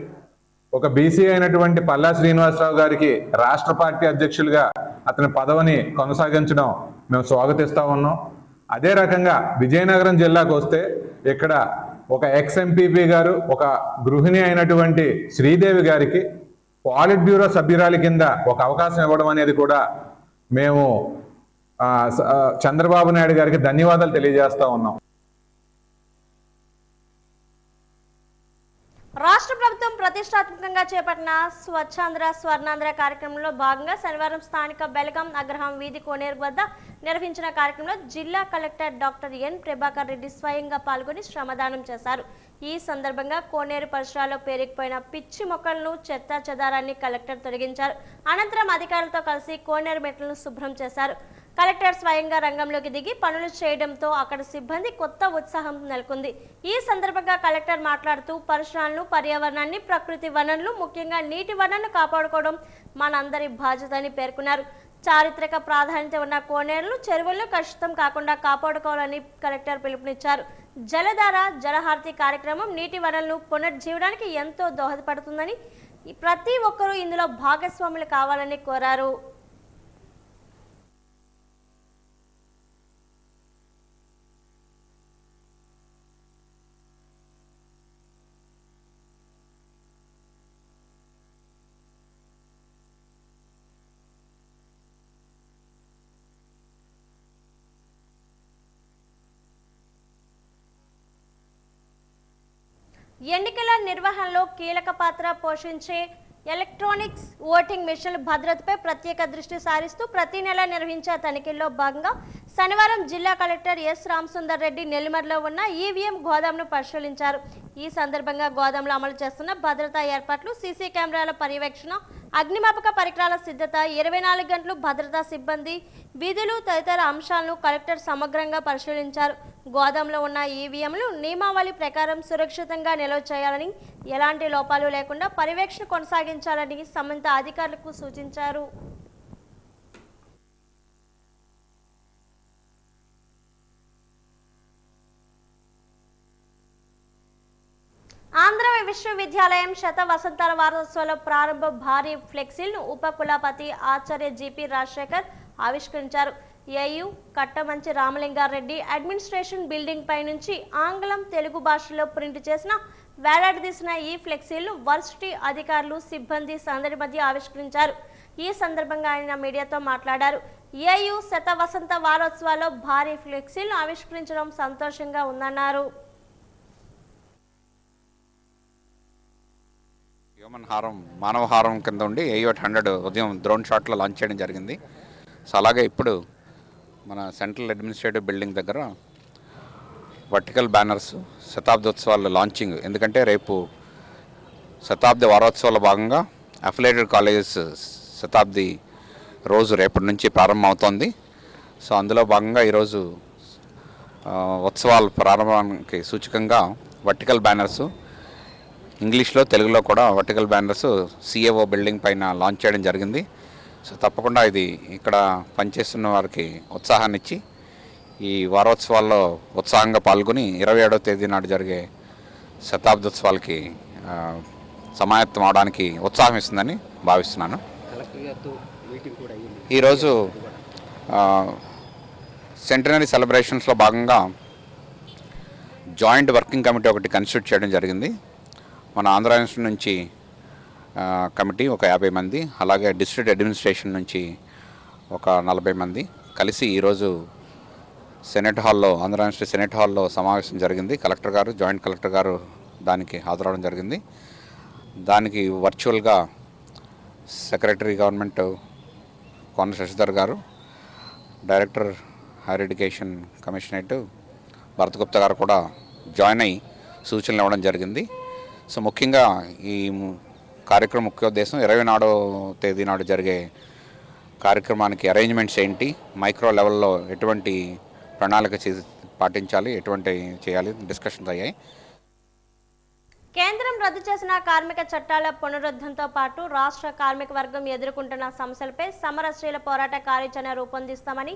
ఒక బీసీ అయినటువంటి పల్లా శ్రీనివాసరావు గారికి రాష్ట్ర పార్టీ అధ్యక్షులుగా అతని పదవిని కొనసాగించడం మేము స్వాగతిస్తా ఉన్నాం. అదే రకంగా విజయనగరం జిల్లాకు వస్తే ఇక్కడ ఒక ఎక్స్-ఎంపీపీ గారు, ఒక గృహిణి అయినటువంటి శ్రీదేవి గారికి పాలిట్ బ్యూరో సభ్యురాలి కింద ఒక అవకాశం ఇవ్వడం అనేది కూడా మేము చంద్రబాబు నాయుడు గారికి ధన్యవాదాలు తెలియజేస్తా ఉన్నాం. రాష్ట్ర ప్రభుత్వం ప్రతిష్టాత్మకంగా చేపట్టిన స్వచ్ఛాంధ్ర స్వర్ణాంధ్ర కార్యక్రమంలో భాగంగా శనివారం స్థానిక బెలగాం అగ్రహాం వీధి కోనేరు వద్ద నిర్వహించిన కార్యక్రమంలో జిల్లా collector doctor N Prabhakar Reddy స్వయంగా పాల్గొని శ్రమదానం చేశారు. ఈ సందర్భంగా కోనేరు పరిసరాల్లో పేరుకుపోయిన పిచ్చి మొక్కలను, చెత్త చెదారాన్ని కలెక్టర్ తొలగించారు. అనంతరం అధికారులతో కలిసి కోనేరు మెట్లను శుభ్రం చేశారు. కలెక్టర్ స్వయంగా రంగంలోకి దిగి పనులు చేయడంతో అక్కడ సిబ్బంది కొత్త ఉత్సాహం నెలకొంది. ఈ సందర్భంగా కలెక్టర్ మాట్లాడుతూ పరిసరాలను, పర్యావరణాన్ని, ప్రకృతి వనరులు, ముఖ్యంగా నీటి వనరులను కాపాడుకోవడం మనందరి బాధ్యత అని పేర్కొన్నారు. చారిత్రక ప్రాధాన్యత ఉన్న కోనేరులు, చెరువులను కలుషితం కాకుండా కాపాడుకోవాలని కలెక్టర్ పిలుపునిచ్చారు. జలధార, జలహారతి కార్యక్రమం నీటి వనరులను పునరుజ్జీవనానికి ఎంతో దోహదపడుతుందని, ప్రతి ఒక్కరూ ఇందులో భాగస్వాములు కావాలని కోరారు. ఎన్నికల నిర్వహణలో కీలక పాత్ర పోషించే ఎలక్ట్రానిక్స్ ఓటింగ్ మిషన్ల భద్రతపై ప్రత్యేక దృష్టి సారిస్తూ ప్రతి నెల నిర్వహించే తనిఖీల్లో భాగంగా శనివారం జిల్లా కలెక్టర్ ఎస్ రామసుందర్ రెడ్డి నెల్లిమర్లో ఉన్న ఈవీఎం గోదాంను పరిశీలించారు. ఈ సందర్భంగా గోదాంలో అమలు చేస్తున్న భద్రతా ఏర్పాట్లు, సీసీ కెమెరాల పర్యవేక్షణ, అగ్నిమాపక పరికరాల సిద్ధత, 24 గంటలు భద్రతా సిబ్బంది విధులు తదితర అంశాలను కలెక్టర్ సమగ్రంగా పరిశీలించారు. గోదాంలో ఉన్న ఈవీఎంలు నియమావళి ప్రకారం సురక్షితంగా నిల్వ చేయాలని, ఎలాంటి లోపాలు లేకుండా పర్యవేక్షణ కొనసాగించాలని సంబంధిత అధికారులకు సూచించారు. ఆంధ్ర విశ్వవిద్యాలయం శత వసంతాల వారోత్సవాల ప్రారంభ భారీ ఫ్లెక్సీలను ఉప కులపతి ఆచార్య జిపి రాజశేఖర్ ఆవిష్కరించారు. AU Kattamanchi Ramalingareddy administration building పై నుంచి ఆంగ్లం, తెలుగు భాషలో ప్రింట్ చేసిన వేలాడదీసిన ఈ ఫ్లెక్సీలను వర్సిటీ అధికారులు, సిబ్బంది సందడి మధ్య ఆవిష్కరించారు. ఈ సందర్భంగా ఆయన మీడియాతో మాట్లాడారు. ఏయు శత వసంత వారోత్సవాల్లో భారీ ఫ్లెక్సీలను ఆవిష్కరించడం సంతోషంగా ఉందన్నారు. హ్యూమన్ హారం, మానవ హారం కింద ఉండి AU-100 ఉదయం డ్రోన్ షాట్లో లాంచ్ చేయడం జరిగింది. సో అలాగే ఇప్పుడు మన సెంట్రల్ అడ్మినిస్ట్రేటివ్ బిల్డింగ్ దగ్గర వర్టికల్ బ్యానర్స్, శతాబ్దోత్సవాల లాంచింగ్, ఎందుకంటే రేపు శతాబ్ది వారోత్సవాల భాగంగా అఫిలియేటెడ్ కాలేజెస్ శతాబ్ది రోజు రేపటి నుంచి ప్రారంభం అవుతోంది. సో అందులో భాగంగా ఈరోజు ఉత్సవాల ప్రారంభానికి సూచకంగా వర్టికల్ బ్యానర్స్, ఇంగ్లీష్లో తెలుగులో కూడా వర్టికల్ బ్యానర్స్ CAO బిల్డింగ్ పైన లాంచ్ చేయడం జరిగింది. సో తప్పకుండా ఇది ఇక్కడ పనిచేస్తున్న వారికి ఉత్సాహాన్ని ఇచ్చి ఈ వారోత్సవాల్లో ఉత్సాహంగా పాల్గొని 27వ తేదీ నాడు జరిగే శతాబ్దోత్సవాలకి సమాయత్తం అవడానికి ఉత్సాహం ఇస్తుందని భావిస్తున్నాను. ఈరోజు సెంటనరీ సెలబ్రేషన్స్లో భాగంగా జాయింట్ వర్కింగ్ కమిటీ ఒకటి కన్స్టిట్యూట్ చేయడం జరిగింది. మన ఆంధ్ర యూనివర్సిటీ నుంచి కమిటీ ఒక 50 మంది, అలాగే డిస్ట్రిక్ట్ అడ్మినిస్ట్రేషన్ నుంచి ఒక 40 మంది కలిసి ఈరోజు సెనెట్ హాల్లో, ఆంధ్ర యూనివర్సిటీ సెనెట్ హాల్లో సమావేశం జరిగింది. కలెక్టర్ గారు, జాయింట్ కలెక్టర్ గారు దానికి హాజరవడం జరిగింది. దానికి వర్చువల్గా సెక్రటరీ గవర్నమెంట్ కోన శశిధర్ గారు, director higher education commissionerate Bharat Gupta గారు కూడా జాయిన్ అయ్యి సూచనలు ఇవ్వడం జరిగింది. సో ముఖ్యంగా ఈ కార్యక్రమం ముఖ్యోద్దేశం 24వ తేదీ నాడు జరిగే కార్యక్రమానికి అరేంజ్మెంట్స్ ఏంటి, మైక్రో లెవెల్లో ఎటువంటి ప్రణాళిక పాటించాలి, ఎటువంటి చేయాలి డిస్కషన్స్ అయ్యాయి. కేంద్రం రద్దు చేసిన కార్మిక చట్టాల పునరుద్ధరణతో పాటు రాష్ట్ర కార్మిక వర్గం ఎదుర్కొంటున్న సమస్యలపై సమరశ్రీల పోరాట కార్యాచరణ రూపొందిస్తామని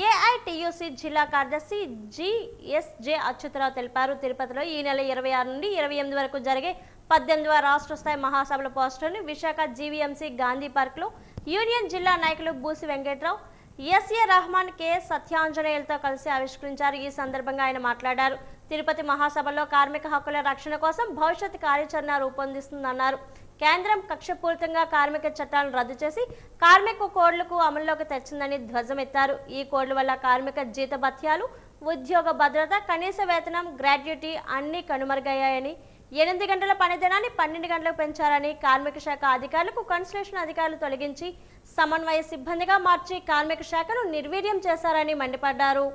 AITUC జిల్లా కార్యదర్శి GSJ అచ్యుతరావు తెలిపారు. తిరుపతిలో ఈ నెల 26 నుండి 28 వరకు జరిగే 18వ రాష్ట్ర స్థాయి మహాసభల పోస్టర్ని విశాఖ GVMC గాంధీ పార్క్లో యూనియన్ జిల్లా నాయకులు బూసి వెంకట్రావు, SA రహమాన్, K సత్యాంజనేయులతో కలిసి ఆవిష్కరించారు. ఈ సందర్భంగా ఆయన మాట్లాడారు. తిరుపతి మహాసభలో కార్మిక హక్కుల రక్షణ కోసం భవిష్యత్ కార్యాచరణ రూపొందిస్తుందన్నారు. కేంద్రం కక్షపూరితంగా కార్మిక చట్టాలను రద్దు చేసి కార్మిక కోడ్లకు అమల్లోకి తెచ్చిందని ధ్వజమెత్తారు. ఈ కోడ్ల వల్ల కార్మిక జీతభత్యాలు, ఉద్యోగ భద్రత, కనీస వేతనం, గ్రాడ్యుటీ అన్నీ కనుమరుగయ్యాయని, 8 గంటల పనిదినాన్ని 12 గంటలకు పెంచారని, కార్మిక శాఖ అధికారులకు కన్స్ట్రక్షన్ అధికారులు తొలగించి సమన్వయ సిబ్బందిగా మార్చి కార్మిక శాఖను నిర్వీర్యం చేశారని మండిపడ్డారు.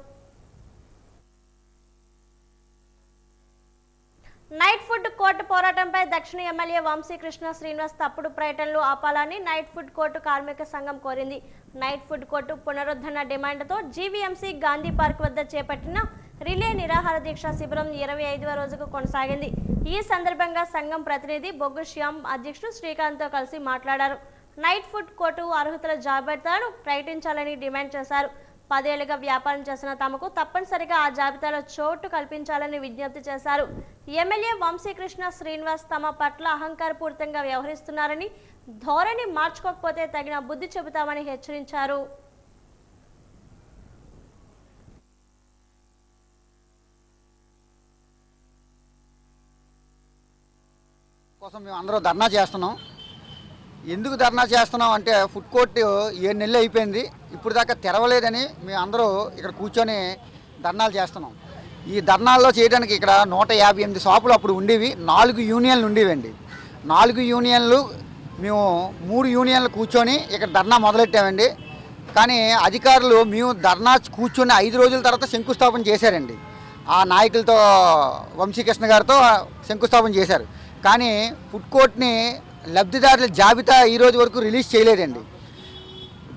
నైట్ ఫుడ్ కోర్టు పోరాటంపై దక్షిణ ఎమ్మెల్యే వంశీకృష్ణ శ్రీనివాస్ తప్పుడు ప్రకటనలు ఆపాలని నైట్ ఫుడ్ కోర్టు కార్మిక సంఘం కోరింది. నైట్ ఫుడ్ కోర్టు పునరుద్ధరణ డిమాండ్తో GVMC గాంధీ పార్క్ వద్ద చేపట్టిన రిలే నిరాహార దీక్ష శిబిరం 25వ రోజుకు కొనసాగింది. ఈ సందర్భంగా సంఘం ప్రతినిధి బొగ్గు శ్యామ్ అధ్యక్షుడు శ్రీకాంత్తో కలిసి మాట్లాడారు. నైట్ ఫుడ్ కోర్టు అర్హతల జాబితాను ప్రకటించాలని డిమాండ్ చేశారు. 10 ఏళ్లుగా వ్యాపారం చేసిన తమకు తప్పనిసరిగా ఆ జాబితాలో చోటు కల్పించాలని విజ్ఞప్తి చేశారు. ఎమ్మెల్యే వంశీకృష్ణ శ్రీనివాస్ తమ పట్ల అహంకారపూరితంగా వ్యవహరిస్తున్నారని, ధోరణి మార్చుకోకపోతే తగిన బుద్ధి చెబుతామని హెచ్చరించారు. కోసం మేము అందరూ ధర్నా చేస్తున్నాం. ఎందుకు ధర్నా చేస్తున్నాం అంటే ఫుడ్ కోర్టు 7 నెలలు అయిపోయింది, ఇప్పుడు దాకా తెరవలేదని మేము అందరూ ఇక్కడ కూర్చొని ధర్నాలు చేస్తున్నాం. ఈ ధర్నాల్లో చేయడానికి ఇక్కడ 158 షాపులు అప్పుడు ఉండేవి, 4 యూనియన్లు ఉండేవండి. 4 యూనియన్లు మేము 3 యూనియన్లు కూర్చొని ఇక్కడ ధర్నా మొదలెట్టామండి. కానీ అధికారులు మేము ధర్నా కూర్చొని 5 రోజుల తర్వాత శంకుస్థాపన చేశారండి. ఆ నాయకులతో వంశీకృష్ణ గారితో శంకుస్థాపన చేశారు. కానీ ఫుడ్ కోర్ట్ని లబ్ధిదారుల జాబితా ఈరోజు వరకు రిలీజ్ చేయలేదండి.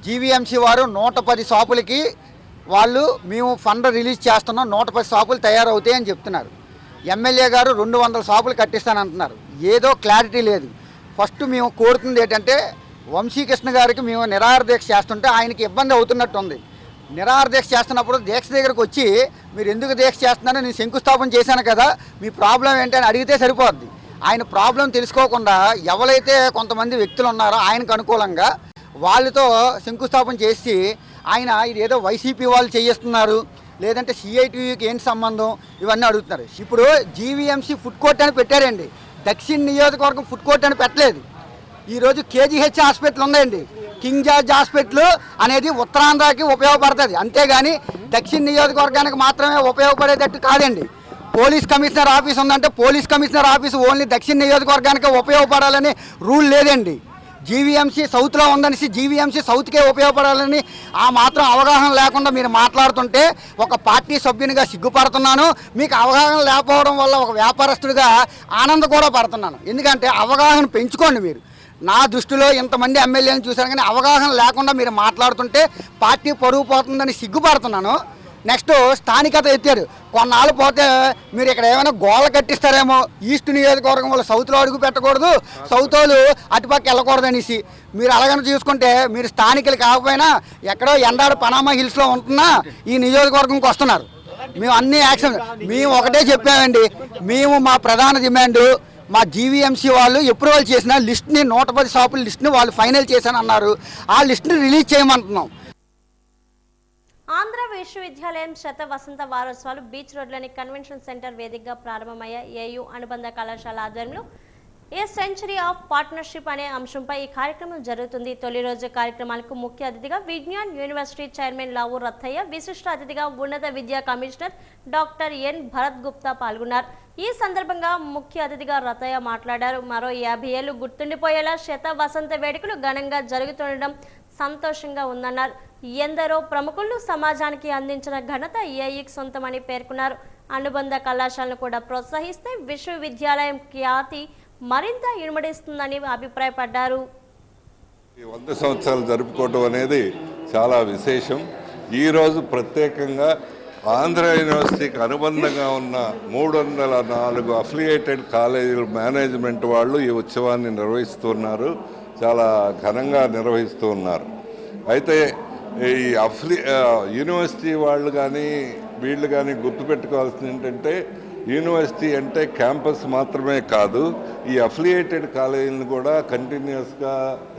జీవీఎంసీ వారు 110 షాపులకి వాళ్ళు మేము ఫండ్ రిలీజ్ చేస్తున్నాం, 110 షాపులు తయారవుతాయి అని చెప్తున్నారు. ఎమ్మెల్యే గారు 200 షాపులు కట్టిస్తానంటున్నారు. ఏదో క్లారిటీ లేదు. ఫస్ట్ మేము కోరుతుంది ఏంటంటే వంశీకృష్ణ గారికి మేము నిరాహార దీక్ష చేస్తుంటే ఆయనకి ఇబ్బంది అవుతున్నట్టు ఉంది. నిరాహార దీక్ష చేస్తున్నప్పుడు దీక్ష దగ్గరకు వచ్చి మీరు ఎందుకు దీక్ష చేస్తున్నారో నేను శంకుస్థాపన చేశాను కదా, మీ ప్రాబ్లం ఏంటని అడిగితే సరిపోద్ది. ఆయన ప్రాబ్లం తెలుసుకోకుండా ఎవరైతే కొంతమంది వ్యక్తులు ఉన్నారో ఆయనకు అనుకూలంగా వాళ్ళతో శంకుస్థాపన చేసి ఆయన ఇది ఏదో వైసీపీ వాళ్ళు చేయిస్తున్నారు, లేదంటే సిఐటికి ఏంటి సంబంధం ఇవన్నీ అడుగుతున్నారు. ఇప్పుడు జీవీఎంసీ ఫుడ్ కోర్ట్ అని పెట్టారండి, దక్షిణ నియోజకవర్గం ఫుడ్ కోర్ట్ అని పెట్టలేదు. ఈరోజు కేజీహెచ్ హాస్పిటల్ ఉందండి, కింగ్ జార్జ్ హాస్పిటల్ అనేది ఉత్తరాంధ్రకి ఉపయోగపడుతుంది, అంతేగాని దక్షిణ నియోజకవర్గానికి మాత్రమే ఉపయోగపడేటట్టు కాదండి. పోలీస్ కమిషనర్ ఆఫీస్ ఉందంటే పోలీస్ కమిషనర్ ఆఫీస్ ఓన్లీ దక్షిణ నియోజకవర్గానికే ఉపయోగపడాలని రూల్ లేదండి. జీవీఎంసీ సౌత్లో ఉందనేసి జీవీఎంసీ సౌత్కే ఉపయోగపడాలని ఆ మాత్రం అవగాహన లేకుండా మీరు మాట్లాడుతుంటే ఒక పార్టీ సభ్యునిగా సిగ్గుపడుతున్నాను. మీకు అవగాహన లేకపోవడం వల్ల ఒక వ్యాపారస్తుడిగా ఆనందం కూడా పడుతున్నాను. ఎందుకంటే అవగాహన పెంచుకోండి మీరు. నా దృష్టిలో ఇంతమంది ఎమ్మెల్యేలను చూశాను కానీ అవగాహన లేకుండా మీరు మాట్లాడుతుంటే పార్టీ పరువు పోతుందని సిగ్గుపడుతున్నాను. నెక్స్ట్ స్థానికత ఎత్తారు, కొన్నాళ్ళు పోతే మీరు ఇక్కడ ఏమైనా గోళ్ళ కట్టిస్తారేమో, ఈస్ట్ నియోజకవర్గం వాళ్ళు సౌత్లో అడుగు పెట్టకూడదు, సౌత్ వాళ్ళు అటుపక్క వెళ్ళకూడదు అనేసి మీరు అలాగని చూసుకుంటే మీరు స్థానికులు కాకపోయినా ఎక్కడో ఎండాడు పనామా హిల్స్లో ఉంటున్నా ఈ నియోజకవర్గంకి వస్తున్నారు. మేము అన్ని యాక్షన్ మేము ఒకటే చెప్పామండి, మేము మా ప్రధాన డిమాండ్ మా జీవీఎంసీ వాళ్ళు అప్రూవల్ చేసిన లిస్ట్ని 110 షాపుల లిస్ట్ని వాళ్ళు ఫైనల్ చేశానన్నారు, ఆ లిస్ట్ని రిలీజ్ చేయమంటున్నాం. ఆంధ్ర విశ్వవిద్యాలయం శత వసంత వారోత్సవాలు బీచ్ రోడ్లోని కన్వెన్షన్ సెంటర్ వేదికగా ప్రారంభమయ్యే ఏయూ అనుబంధ కళాశాల ఆధ్వర్యంలో ఏ సెంచరీ ఆఫ్ పార్ట్నర్షిప్ అనే అంశంపై ఈ కార్యక్రమం జరుగుతుంది. తొలి రోజు కార్యక్రమాలకు ముఖ్య అతిథిగా విజ్ఞాన్ యూనివర్సిటీ చైర్మన్ లావు రత్తయ్య, విశిష్ట అతిథిగా ఉన్నత విద్యా commissioner doctor N Bharat Gupta పాల్గొన్నారు. ఈ సందర్భంగా ముఖ్య అతిథిగా రత్తయ్య మాట్లాడారు. మరో 50 ఏళ్లు గుర్తుండిపోయేలా శత వసంత వేడుకలు ఘనంగా జరుగుతుండడం సంతోషంగా ఉందన్నారు. ఎందరో ప్రముఖులు సమాజానికి అందించిన ఘనత ఏఈకి సొంతమని పేర్కొన్నారు. అనుబంధ కళాశాలను కూడా ప్రోత్సహిస్తే విశ్వవిద్యాలయం ఖ్యాతి మరింత ఇనుమడిస్తుందని అభిప్రాయపడ్డారు. 100 సంవత్సరాలు జరుపుకోవడం అనేది చాలా విశేషం. ఈరోజు ప్రత్యేకంగా ఆంధ్ర యూనివర్సిటీకి అనుబంధంగా ఉన్న 304 అఫిలియేటెడ్ కాలేజీల మేనేజ్మెంట్ వాళ్ళు ఈ ఉత్సవాన్ని నిర్వహిస్తున్నారు, చాలా ఘనంగా నిర్వహిస్తూ ఉన్నారు. అయితే ఈ యూనివర్సిటీ వాళ్ళు కానీ వీళ్ళు కానీ గుర్తుపెట్టుకోవాల్సింది ఏంటంటే యూనివర్సిటీ అంటే క్యాంపస్ మాత్రమే కాదు, ఈ అఫిలియేటెడ్ కాలేజీలను కూడా కంటిన్యూస్గా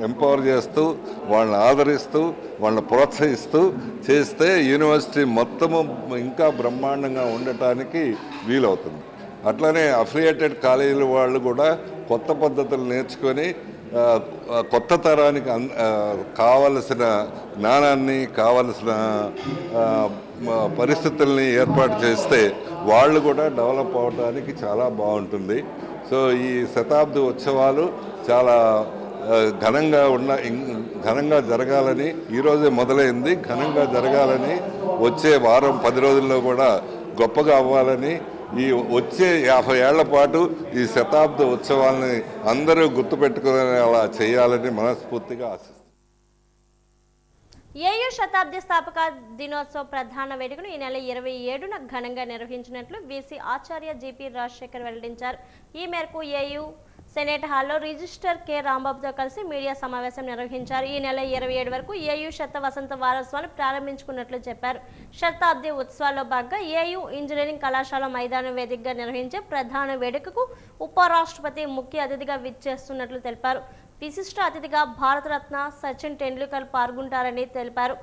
ఎంపవర్ చేస్తూ వాళ్ళని ఆదరిస్తూ వాళ్ళని ప్రోత్సహిస్తూ చేస్తే యూనివర్సిటీ మొత్తము ఇంకా బ్రహ్మాండంగా ఉండటానికి వీలవుతుంది. అట్లనే అఫిలియేటెడ్ కాలేజీల వాళ్ళు కూడా కొత్త పద్ధతులు నేర్చుకొని కొత్త తరానికి కావలసిన జ్ఞానాన్ని కావలసిన పరిస్థితుల్ని ఏర్పాటు చేస్తే వాళ్ళు కూడా డెవలప్ అవడానికి చాలా బాగుంటుంది. సో ఈ శతాబ్ది ఉత్సవాలు చాలా ఘనంగా జరగాలని, ఈరోజే మొదలైంది, ఘనంగా జరగాలని, వచ్చే వారం 10 రోజుల్లో కూడా గొప్పగా అవ్వాలని, ఈ వచ్చే 50 ఏళ్ల పాటు ఈ శతాబ్ద ఉత్సవాలని అందరూ గుర్తుపెట్టుకునే అలా చేయాలని మనస్ఫూర్తిగా ఆశిస్తున్నాను. ఏయూ శతాబ్ది స్థాపక దినోత్సవ ప్రధాన వేడుకను ఈ నెల 27న ఘనంగా నిర్వహించినట్లు వీసీ ఆచార్య జీపీ రాజశేఖర్ వెల్లడించారు. ఈ మేరకు ఏయూ సెనేట్ హాల్లో రిజిస్టర్ కె రాంబాబుతో కలిసి మీడియా సమావేశం నిర్వహించారు. ఈ నెల 27 వరకు ఏయూ శత వసంత వారోత్సవాలు ప్రారంభించుకున్నట్లు చెప్పారు. శతాబ్ది ఉత్సవాల్లో భాగంగా ఏయూ ఇంజనీరింగ్ కళాశాల మైదానం వేదికగా నిర్వహించే ప్రధాన వేడుకకు ఉపరాష్ట్రపతి ముఖ్య అతిథిగా విచ్చేస్తున్నట్లు తెలిపారు. విశిష్ట అతిథిగా భారతరత్న సచిన్ టెండూల్కర్ పాల్గొంటారని తెలిపారు.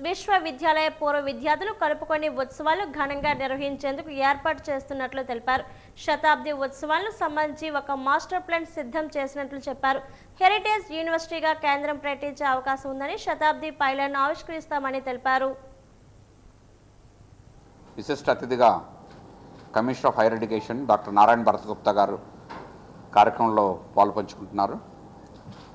విశ్వవిద్యాలయ పూర్వ విద్యార్థులు కలుపుకొని ఉత్సవాలు ఘనంగా నిర్వహించేందుకు ఏర్పాటు చేస్తున్నట్లు తెలిపారు. శతాబ్ది ఉత్సవాలకు సంబంధించి ఒక మాస్టర్ ప్లాన్ సిద్ధం చేసినట్లు చెప్పారు. హెరిటేజ్ యూనివర్సిటీగా కేంద్రం ప్రకటించే అవకాశం ఉందని, శతాబ్ది పైలను ఆవిష్కరిస్తామని తెలిపారు. విశిష్ట అతిథిగా commissioner of higher education doctor Narayana Bharatagupta గారు కార్యక్రమంలో పాల్పంచుకుంటున్నారు.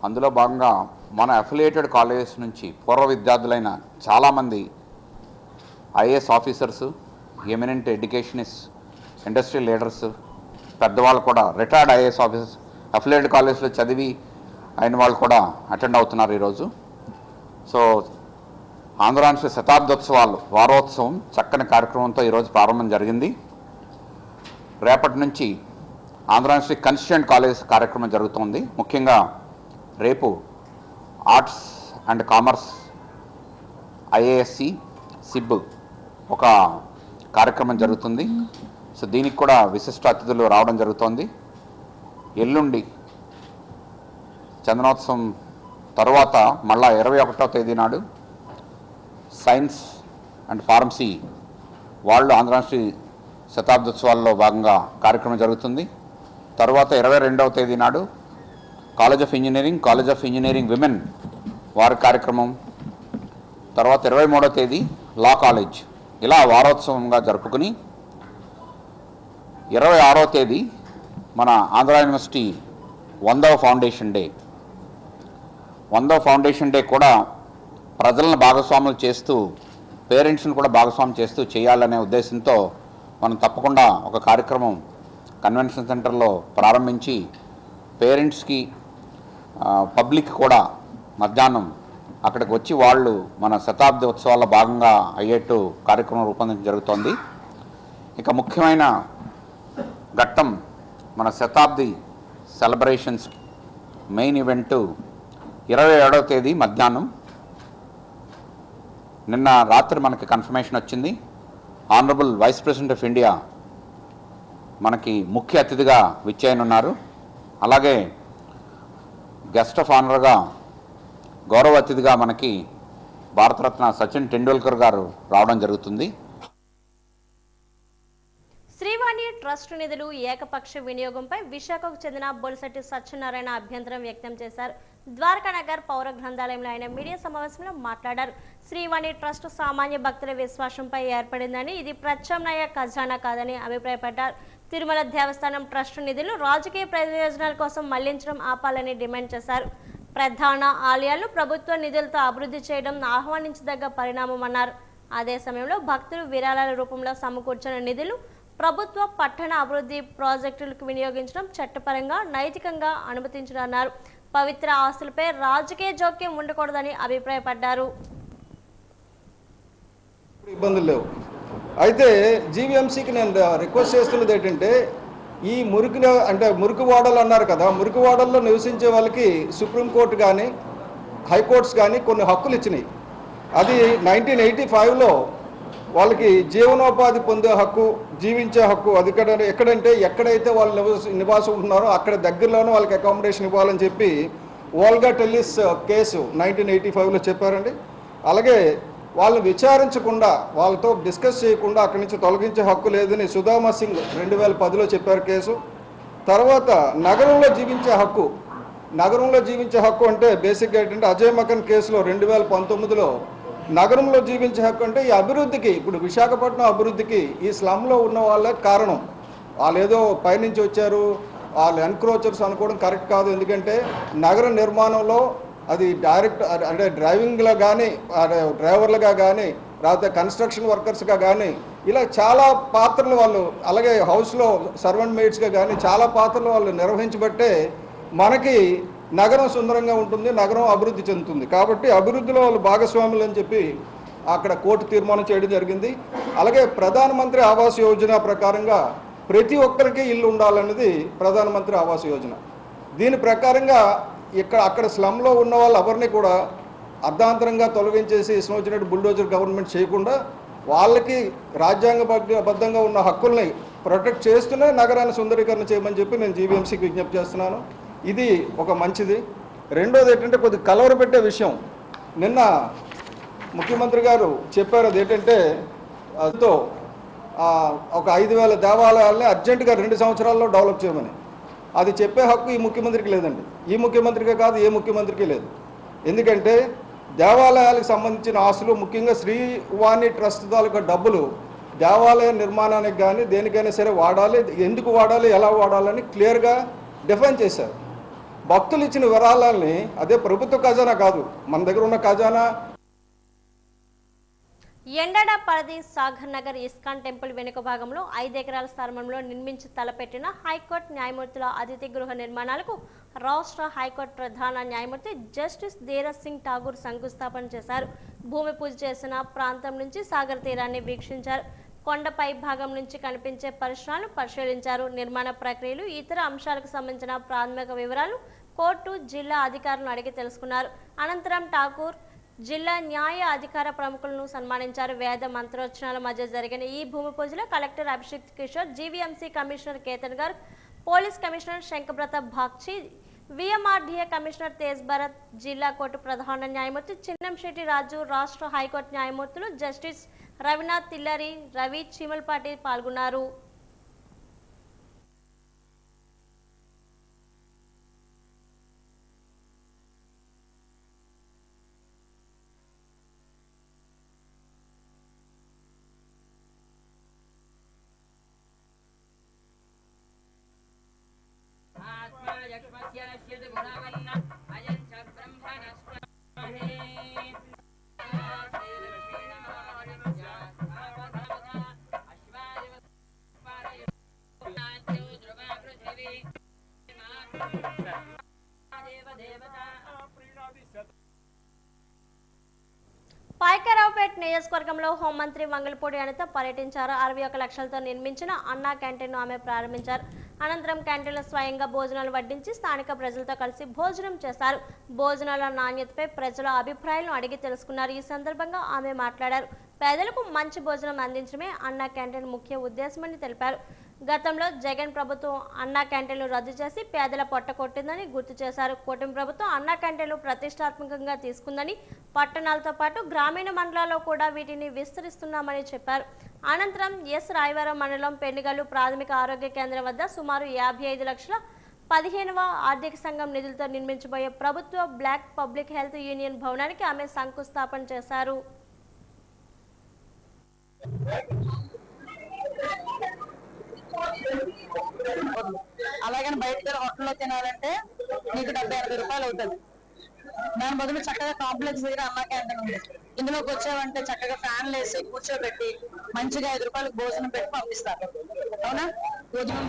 అందులో భాగంగా మన అఫిలియేటెడ్ కాలేజెస్ నుంచి పూర్వ విద్యార్థులైన చాలామంది IAS officers, eminent educationist, industry leaders, పెద్దవాళ్ళు కూడా రిటైర్డ్ ఐఏఎస్ ఆఫీసర్స్ అఫిలియేటెడ్ కాలేజ్లో చదివి అయిన వాళ్ళు కూడా అటెండ్ అవుతున్నారు ఈరోజు. సో ఆంధ్రాంధ్ర శతాబ్దోత్సవాలు వారోత్సవం చక్కని కార్యక్రమంతో ఈరోజు ప్రారంభం జరిగింది. రేపటి నుంచి ఆంధ్రాంధ్ర కన్స్టిట్యూయెంట్ కాలేజ్ కార్యక్రమం జరుగుతుంది. ముఖ్యంగా రేపు ఆర్ట్స్ అండ్ కామర్స్ ఐఏఎస్సి సిబ్ ఒక కార్యక్రమం జరుగుతుంది. సో దీనికి కూడా విశిష్ట అతిథులు రావడం జరుగుతోంది. ఎల్లుండి చందనోత్సవం తర్వాత మళ్ళా 21వ తేదీ నాడు సైన్స్ అండ్ ఫార్మసీ వాళ్ళు ఆంధ్రాంధ్ర శతాబ్దోత్సవాల్లో భాగంగా కార్యక్రమం జరుగుతుంది. తర్వాత 22వ తేదీ నాడు కాలేజ్ ఆఫ్ ఇంజనీరింగ్ విమెన్ వారి కార్యక్రమం, తర్వాత 23వ తేదీ లా కాలేజ్, ఇలా వారోత్సవంగా జరుపుకుని 26వ తేదీ మన ఆంధ్ర యూనివర్సిటీ 100వ ఫౌండేషన్ డే. 100వ ఫౌండేషన్ డే కూడా ప్రజలను భాగస్వాములు చేస్తూ, పేరెంట్స్ని కూడా భాగస్వామ్యం చేస్తూ చేయాలనే ఉద్దేశంతో మనం తప్పకుండా ఒక కార్యక్రమం కన్వెన్షన్ సెంటర్లో ప్రారంభించి పేరెంట్స్కి పబ్లిక్ కూడా మధ్యాహ్నం అక్కడికి వచ్చి వాళ్ళు మన శతాబ్ది ఉత్సవాల్లో భాగంగా అయ్యేట్టు కార్యక్రమం రూపొందించడం జరుగుతోంది. ఇక ముఖ్యమైన ఘట్టం మన శతాబ్ది సెలబ్రేషన్స్ మెయిన్ ఈవెంటు 27వ తేదీ మధ్యాహ్నం. నిన్న రాత్రి మనకి కన్ఫర్మేషన్ వచ్చింది. Honourable vice president of India మనకి ముఖ్య అతిథిగా విచ్చేయనున్నారు. అలాగే గెస్ట్ ఆఫ్ ఆనర్గా గౌరవ అతిథిగా మనకి భారతరత్న సచిన్ టెండూల్కర్ గారు రావడం జరుగుతుంది. శ్రీవాణి ట్రస్ట్ నిధులు ఏకపక్ష వినియోగంపై విశాఖకు చెందిన బొలిశెట్టి సత్యనారాయణ అభ్యంతరం వ్యక్తం చేశారు. ద్వారకానగర్ పౌర గ్రంథాలయంలో ఆయన మీడియా సమావేశంలో మాట్లాడారు. శ్రీవాణి ట్రస్ట్ సామాన్య భక్తుల విశ్వాసంపై ఏర్పడిందని, ఇది ప్రత్యామ్నాయ ఖజానా కాదని అభిప్రాయపడ్డారు. తిరుమల దేవస్థానం ట్రస్ట్ నిధులు రాజకీయ ప్రయోజనాల కోసం మళ్లించడం ఆపాలని డిమాండ్ చేశారు. ప్రధాన ఆలయాలు ప్రభుత్వ నిధులతో అభివృద్ధి చేయడం ఆహ్వానించదగ్గ పరిణామమన్నారు. అదే సమయంలో భక్తులు విరాళాల రూపంలో సమకూర్చిన నిధులు ప్రభుత్వ పట్టణ అభివృద్ధి ప్రాజెక్టులకు వినియోగించడం చట్టపరంగా నైతికంగా అనుమతించడన్నారు. పవిత్ర ఆస్తులపై రాజకీయ జోక్యం ఉండకూడదని అభిప్రాయపడ్డారు. ఇబ్బందులు లేవు. అయితే జీవీఎంసీకి నేను రిక్వెస్ట్ చేస్తున్నది ఏంటంటే, ఈ మురికి వాడలు అన్నారు కదా, మురికి వాడల్లో నివసించే వాళ్ళకి సుప్రీంకోర్టు కానీ హైకోర్ట్స్ కానీ కొన్ని హక్కులు ఇచ్చినాయి. అది 1985లో వాళ్ళకి జీవనోపాధి పొందే హక్కు, జీవించే హక్కు, అది ఎక్కడైతే వాళ్ళు నివాసం ఉంటున్నారో అక్కడ దగ్గరలోనే వాళ్ళకి అకామిడేషన్ ఇవ్వాలని చెప్పి ఓల్గా టెల్లిస్ కేసు 1985లో చెప్పారండి. అలాగే వాళ్ళని విచారించకుండా, వాళ్ళతో డిస్కస్ చేయకుండా అక్కడి నుంచి తొలగించే హక్కు లేదని సుధామా సింగ్ 2010లో చెప్పారు కేసు. తర్వాత నగరంలో జీవించే హక్కు అంటే బేసిక్గా ఏంటంటే అజయ్ మకన్ కేసులో 2019లో నగరంలో జీవించే హక్కు అంటే ఈ అభివృద్ధికి, ఇప్పుడు విశాఖపట్నం అభివృద్ధికి ఈ స్లమ్లో ఉన్న వాళ్ళే కారణం. వాళ్ళు ఏదో పైనుంచి వచ్చారు, వాళ్ళు ఎన్క్రోచర్స్ అనుకోవడం కరెక్ట్ కాదు. ఎందుకంటే నగర నిర్మాణంలో అది డైరెక్ట్ అంటే డ్రైవింగ్లో కానీ, డ్రైవర్లుగా కానీ, లేకపోతే కన్స్ట్రక్షన్ వర్కర్స్గా కానీ, ఇలా చాలా పాత్రలు వాళ్ళు, అలాగే హౌస్లో సర్వెంట్ మేడ్స్గా కానీ చాలా పాత్రలు వాళ్ళు నిర్వహించబట్టే మనకి నగరం సుందరంగా ఉంటుంది, నగరం అభివృద్ధి చెందుతుంది. కాబట్టి అభివృద్ధిలో వాళ్ళు భాగస్వాములు అని చెప్పి అక్కడ కోర్టు తీర్మానం చేయడం జరిగింది. అలాగే ప్రధానమంత్రి ఆవాస్ యోజన ప్రకారంగా ప్రతి ఒక్కరికి ఇల్లు ఉండాలన్నది ప్రధానమంత్రి ఆవాస్ యోజన. దీని ప్రకారంగా అక్కడ స్లమ్లో ఉన్న వాళ్ళు ఎవరిని కూడా అర్ధాంతరంగా తొలగించేసి ఇష్టం వచ్చినట్టు బుల్డోజర్ గవర్నమెంట్ చేయకుండా వాళ్ళకి రాజ్యాంగబద్ధంగా ఉన్న హక్కుల్ని ప్రొటెక్ట్ చేస్తూనే నగరాన్ని సుందరీకరణ చేయమని చెప్పి నేను జీవీఎంసీకి విజ్ఞప్తి చేస్తున్నాను. ఇది ఒక మంచిది. రెండోది ఏంటంటే కొద్దిగా కలవరపెట్టే విషయం, నిన్న ముఖ్యమంత్రి గారు చెప్పారు. అది ఏంటంటే ఒక 5,000 దేవాలయాలని అర్జెంటుగా 2 సంవత్సరాల్లో డెవలప్ చేయమని. అది చెప్పే హక్కు ఈ ముఖ్యమంత్రికి లేదండి. ఈ ముఖ్యమంత్రికే కాదు, ఏ ముఖ్యమంత్రికి లేదు. ఎందుకంటే దేవాలయాలకు సంబంధించిన ఆస్తులు, ముఖ్యంగా శ్రీవాణి ట్రస్ట్ తాలూకా డబ్బులు దేవాలయ నిర్మాణానికి కానీ దేనికైనా సరే వాడాలి, ఎందుకు వాడాలి, ఎలా వాడాలని క్లియర్గా డిఫైన్ చేశారు. భక్తులు ఇచ్చిన విరాళాలని, అదే ప్రభుత్వ ఖజానా కాదు, మన దగ్గర ఉన్న ఖజానా. ఎండడపల్లి సాగర్ నగర్ ఇస్కాన్ టెంపుల్ వెనుక భాగంలో 5 ఎకరాల స్థలంలో నిర్మించి తలపెట్టిన హైకోర్టు న్యాయమూర్తుల అతిథి గృహ నిర్మాణాలకు రాష్ట్ర హైకోర్టు ప్రధాన న్యాయమూర్తి జస్టిస్ ధీరజ్ సింగ్ ఠాగూర్ శంకుస్థాపన చేశారు. భూమి పూజ చేసిన ప్రాంతం నుంచి సాగర్ తీరాన్ని వీక్షించారు. కొండపై భాగం నుంచి కనిపించే పరిసరాలను పరిశీలించారు. నిర్మాణ ప్రక్రియలు, ఇతర అంశాలకు సంబంధించిన ప్రాథమిక వివరాలు కోర్టు, జిల్లా అధికారులను అడిగి తెలుసుకున్నారు. అనంతరం ఠాకూర్ జిల్లా న్యాయ అధికార ప్రముఖులను సన్మానించారు. వేద మంత్రోచ్చరణల మధ్య జరిగిన ఈ భూమి పూజలో collector Abhishek Kishore, GVMC commissioner Ketan గారు, police commissioner Shankapratap Bagchi, VMRDA commissioner Tej Bharath, జిల్లా కోర్టు ప్రధాన న్యాయమూర్తి చిన్నంశెట్టి రాజు, రాష్ట్ర హైకోర్టు న్యాయమూర్తులు జస్టిస్ రవినాథ్ తిల్లరి, రవి చీమల్పాటి పాల్గొన్నారు. పాయకరావుపేట నియోజకవర్గంలో హోంమంత్రి వంగలపూడి అనిత పర్యటించారు. 61 లక్షలతో నిర్మించిన అన్నా క్యాంటీన్ను ఆమె ప్రారంభించారు. అనంతరం క్యాంటీన్లో స్వయంగా భోజనాలు వడ్డించి స్థానిక ప్రజలతో కలిసి భోజనం చేశారు. భోజనాల నాణ్యతపై ప్రజల అభిప్రాయాలను అడిగి తెలుసుకున్నారు. ఈ సందర్భంగా ఆమె మాట్లాడారు. పేదలకు మంచి భోజనం అందించడమే అన్నా క్యాంటీన్ ముఖ్య ఉద్దేశమని తెలిపారు. గతంలో జగన్ ప్రభుత్వం అన్నా క్యాంటీన్లు రద్దు చేసి పేదల పొట్ట కొట్టిందని గుర్తు చేశారు. కూటమి ప్రభుత్వం అన్నా క్యాంటీన్లు ప్రతిష్టాత్మకంగా తీసుకుందని, పట్టణాలతో పాటు గ్రామీణ మండలాల్లో కూడా వీటిని విస్తరిస్తున్నామని చెప్పారు. అనంతరం ఎస్ రాయవరం మండలం పెండిగల్లు ప్రాథమిక ఆరోగ్య కేంద్రం వద్ద సుమారు 55 లక్షల 15వ ఆర్థిక సంఘం నిధులతో నిర్మించబోయే ప్రభుత్వ బ్లాక్ పబ్లిక్ హెల్త్ యూనియన్ భవనానికి ఆమె శంకుస్థాపన చేశారు. అలాగని బయట హోటల్లో తినాలంటే నీకు 70-80 రూపాయలు అవుతుంది. దాని బదులు చక్కగా కాంప్లెక్స్ దగ్గర అన్నా క్యాంటీన్ ఉంది. ఇందులోకి వచ్చావంటే చక్కగా ఫ్యాన్లు వేసి కూర్చోబెట్టి మంచిగా 5 రూపాయలకు భోజనం పెట్టి పంపిస్తారు. అవునా? భోజనం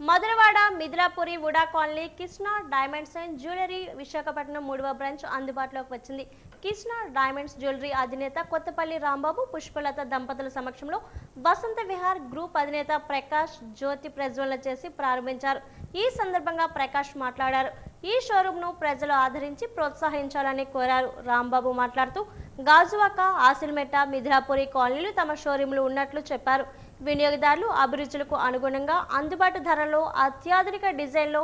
Madhurawada Mithilapuri VUDA colony Krishna diamonds and jewellery Visakhapatnam 3వ బ్రాంచ్ అందుబాటులోకి వచ్చింది. కృష్ణ డైమండ్స్ జ్యువెలరీ అధినేత కొత్తపల్లి రాంబాబు, పుష్పలత దంపతుల సమక్షంలో వసంత విహార్ గ్రూప్ అధినేత ప్రకాష్ జ్యోతి ప్రజ్వలన చేసి ప్రారంభించారు. ఈ సందర్భంగా ప్రకాష్ మాట్లాడారు. ఈ షోరూంను ప్రజలు ఆదరించి ప్రోత్సహించాలని కోరారు. రాంబాబు మాట్లాడుతూ గాజువాక, ఆసిల్మెట్ట, మిథిలాపురి కాలనీలు తమ షోరూంలు ఉన్నట్లు చెప్పారు. వినియోగదారులు అభిరుచులకు అనుగుణంగా అందుబాటు ధరలో అత్యాధునిక డిజైన్లో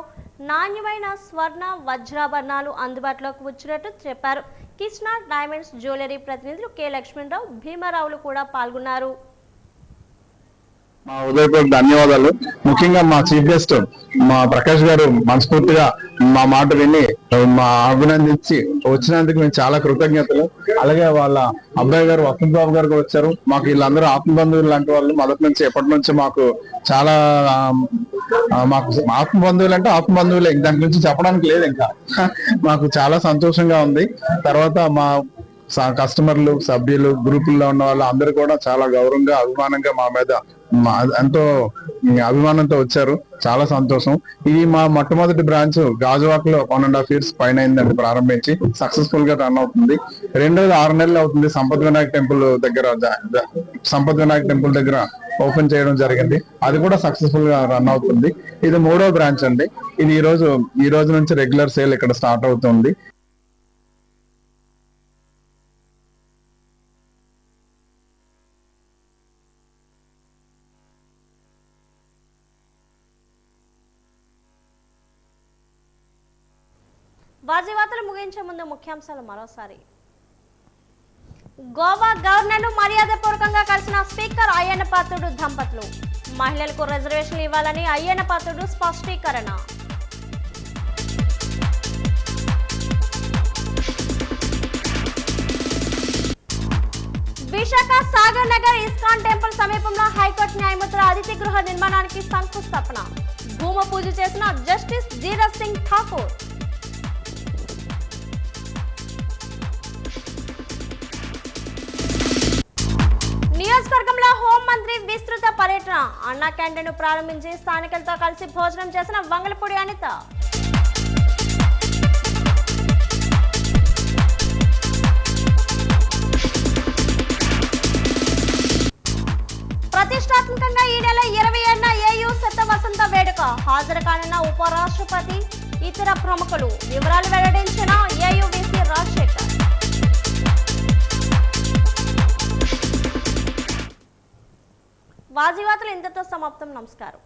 నాణ్యమైన స్వర్ణ వజ్రాభరణాలు అందుబాటులోకి వచ్చినట్టు చెప్పారు. కృష్ణ డైమండ్స్ జ్యువెలరీ ప్రతినిధులు కె లక్ష్మణరావు, భీమారావులు కూడా పాల్గొన్నారు. మా ఉదయపూర్ ధన్యవాదాలు. ముఖ్యంగా మా చీఫ్ గెస్ట్ మా ప్రకాష్ గారు మనస్ఫూర్తిగా మా మాట విని మా అభినందించి వచ్చినందుకు మేము చాలా కృతజ్ఞతలు. అలాగే వాళ్ళ అబ్బాయి గారు వసంత్ బాబు గారు కూడా వచ్చారు. మాకు వీళ్ళందరూ ఆత్మబంధువులు లాంటి వాళ్ళు. మొదటి నుంచి ఎప్పటి నుంచి మాకు చాలా మాకు ఆత్మబంధువులు అంటే ఆత్మబంధువులే, దాని గురించి చెప్పడానికి లేదు. ఇంకా మాకు చాలా సంతోషంగా ఉంది. తర్వాత మా కస్టమర్లు, సభ్యులు, గ్రూపుల్లో ఉన్న వాళ్ళు అందరూ కూడా చాలా గౌరవంగా, అభిమానంగా మా మీద ఎంతో అభిమానంతో వచ్చారు. చాలా సంతోషం. ఇది మా మొట్టమొదటి బ్రాంచ్ గాజువాక్ లో 1.5 years పైన అయిందండి ప్రారంభించి. సక్సెస్ఫుల్ గా రన్ అవుతుంది. రెండోది 6 నెలలు అవుతుంది. సంపత్ వినాయక్ టెంపుల్ దగ్గర ఓపెన్ చేయడం జరిగింది. అది కూడా సక్సెస్ఫుల్ గా రన్ అవుతుంది. ఇది 3వ బ్రాంచ్ అండి. ఇది ఈ రోజు నుంచి రెగ్యులర్ సేల్ ఇక్కడ స్టార్ట్ అవుతుంది. వార్తలు ముగించే ముందు ముఖ్యాంశాలు మరోసారి. గోవా గవర్నర్ను మర్యాదపూర్వకంగా కలిసిన స్పీకర్ అయ్యన్న పాత్రుడు దంపతులు. మహిళలకు రిజర్వేషన్లు ఇవ్వాలని అయ్యన్న పాత్రుడు స్పష్టీకరణ. విశాఖ సాగర్ నగర్ ఇస్కాన్ టెంపుల్ సమీపంలో హైకోర్టు న్యాయమూర్తుల అతిథి గృహ నిర్మాణానికి శంకుస్థాపన. భూమి పూజ చేసిన జస్టిస్ జీరత్ సింగ్ ఠాకూర్. నియోజకవర్గంలో హోంమంత్రి విస్తృత పర్యటన. అన్నా క్యాంటీన్ ప్రారంభించి స్థానికులతో కలిసి భోజనం చేసిన వంగలపూడి అనిత. ప్రతిష్టాత్మకంగా ఈ నెల 27న ఏయూ శత వసంత వేడుక. హాజరు కానున్న ఉపరాష్ట్రపతి, ఇతర ప్రముఖులు. వివరాలు వెల్లడించిన ఏయూవీసీ రాజశేఖర్. వాజీవాతులు ఇంతతో సమాప్తం. నమస్కారం.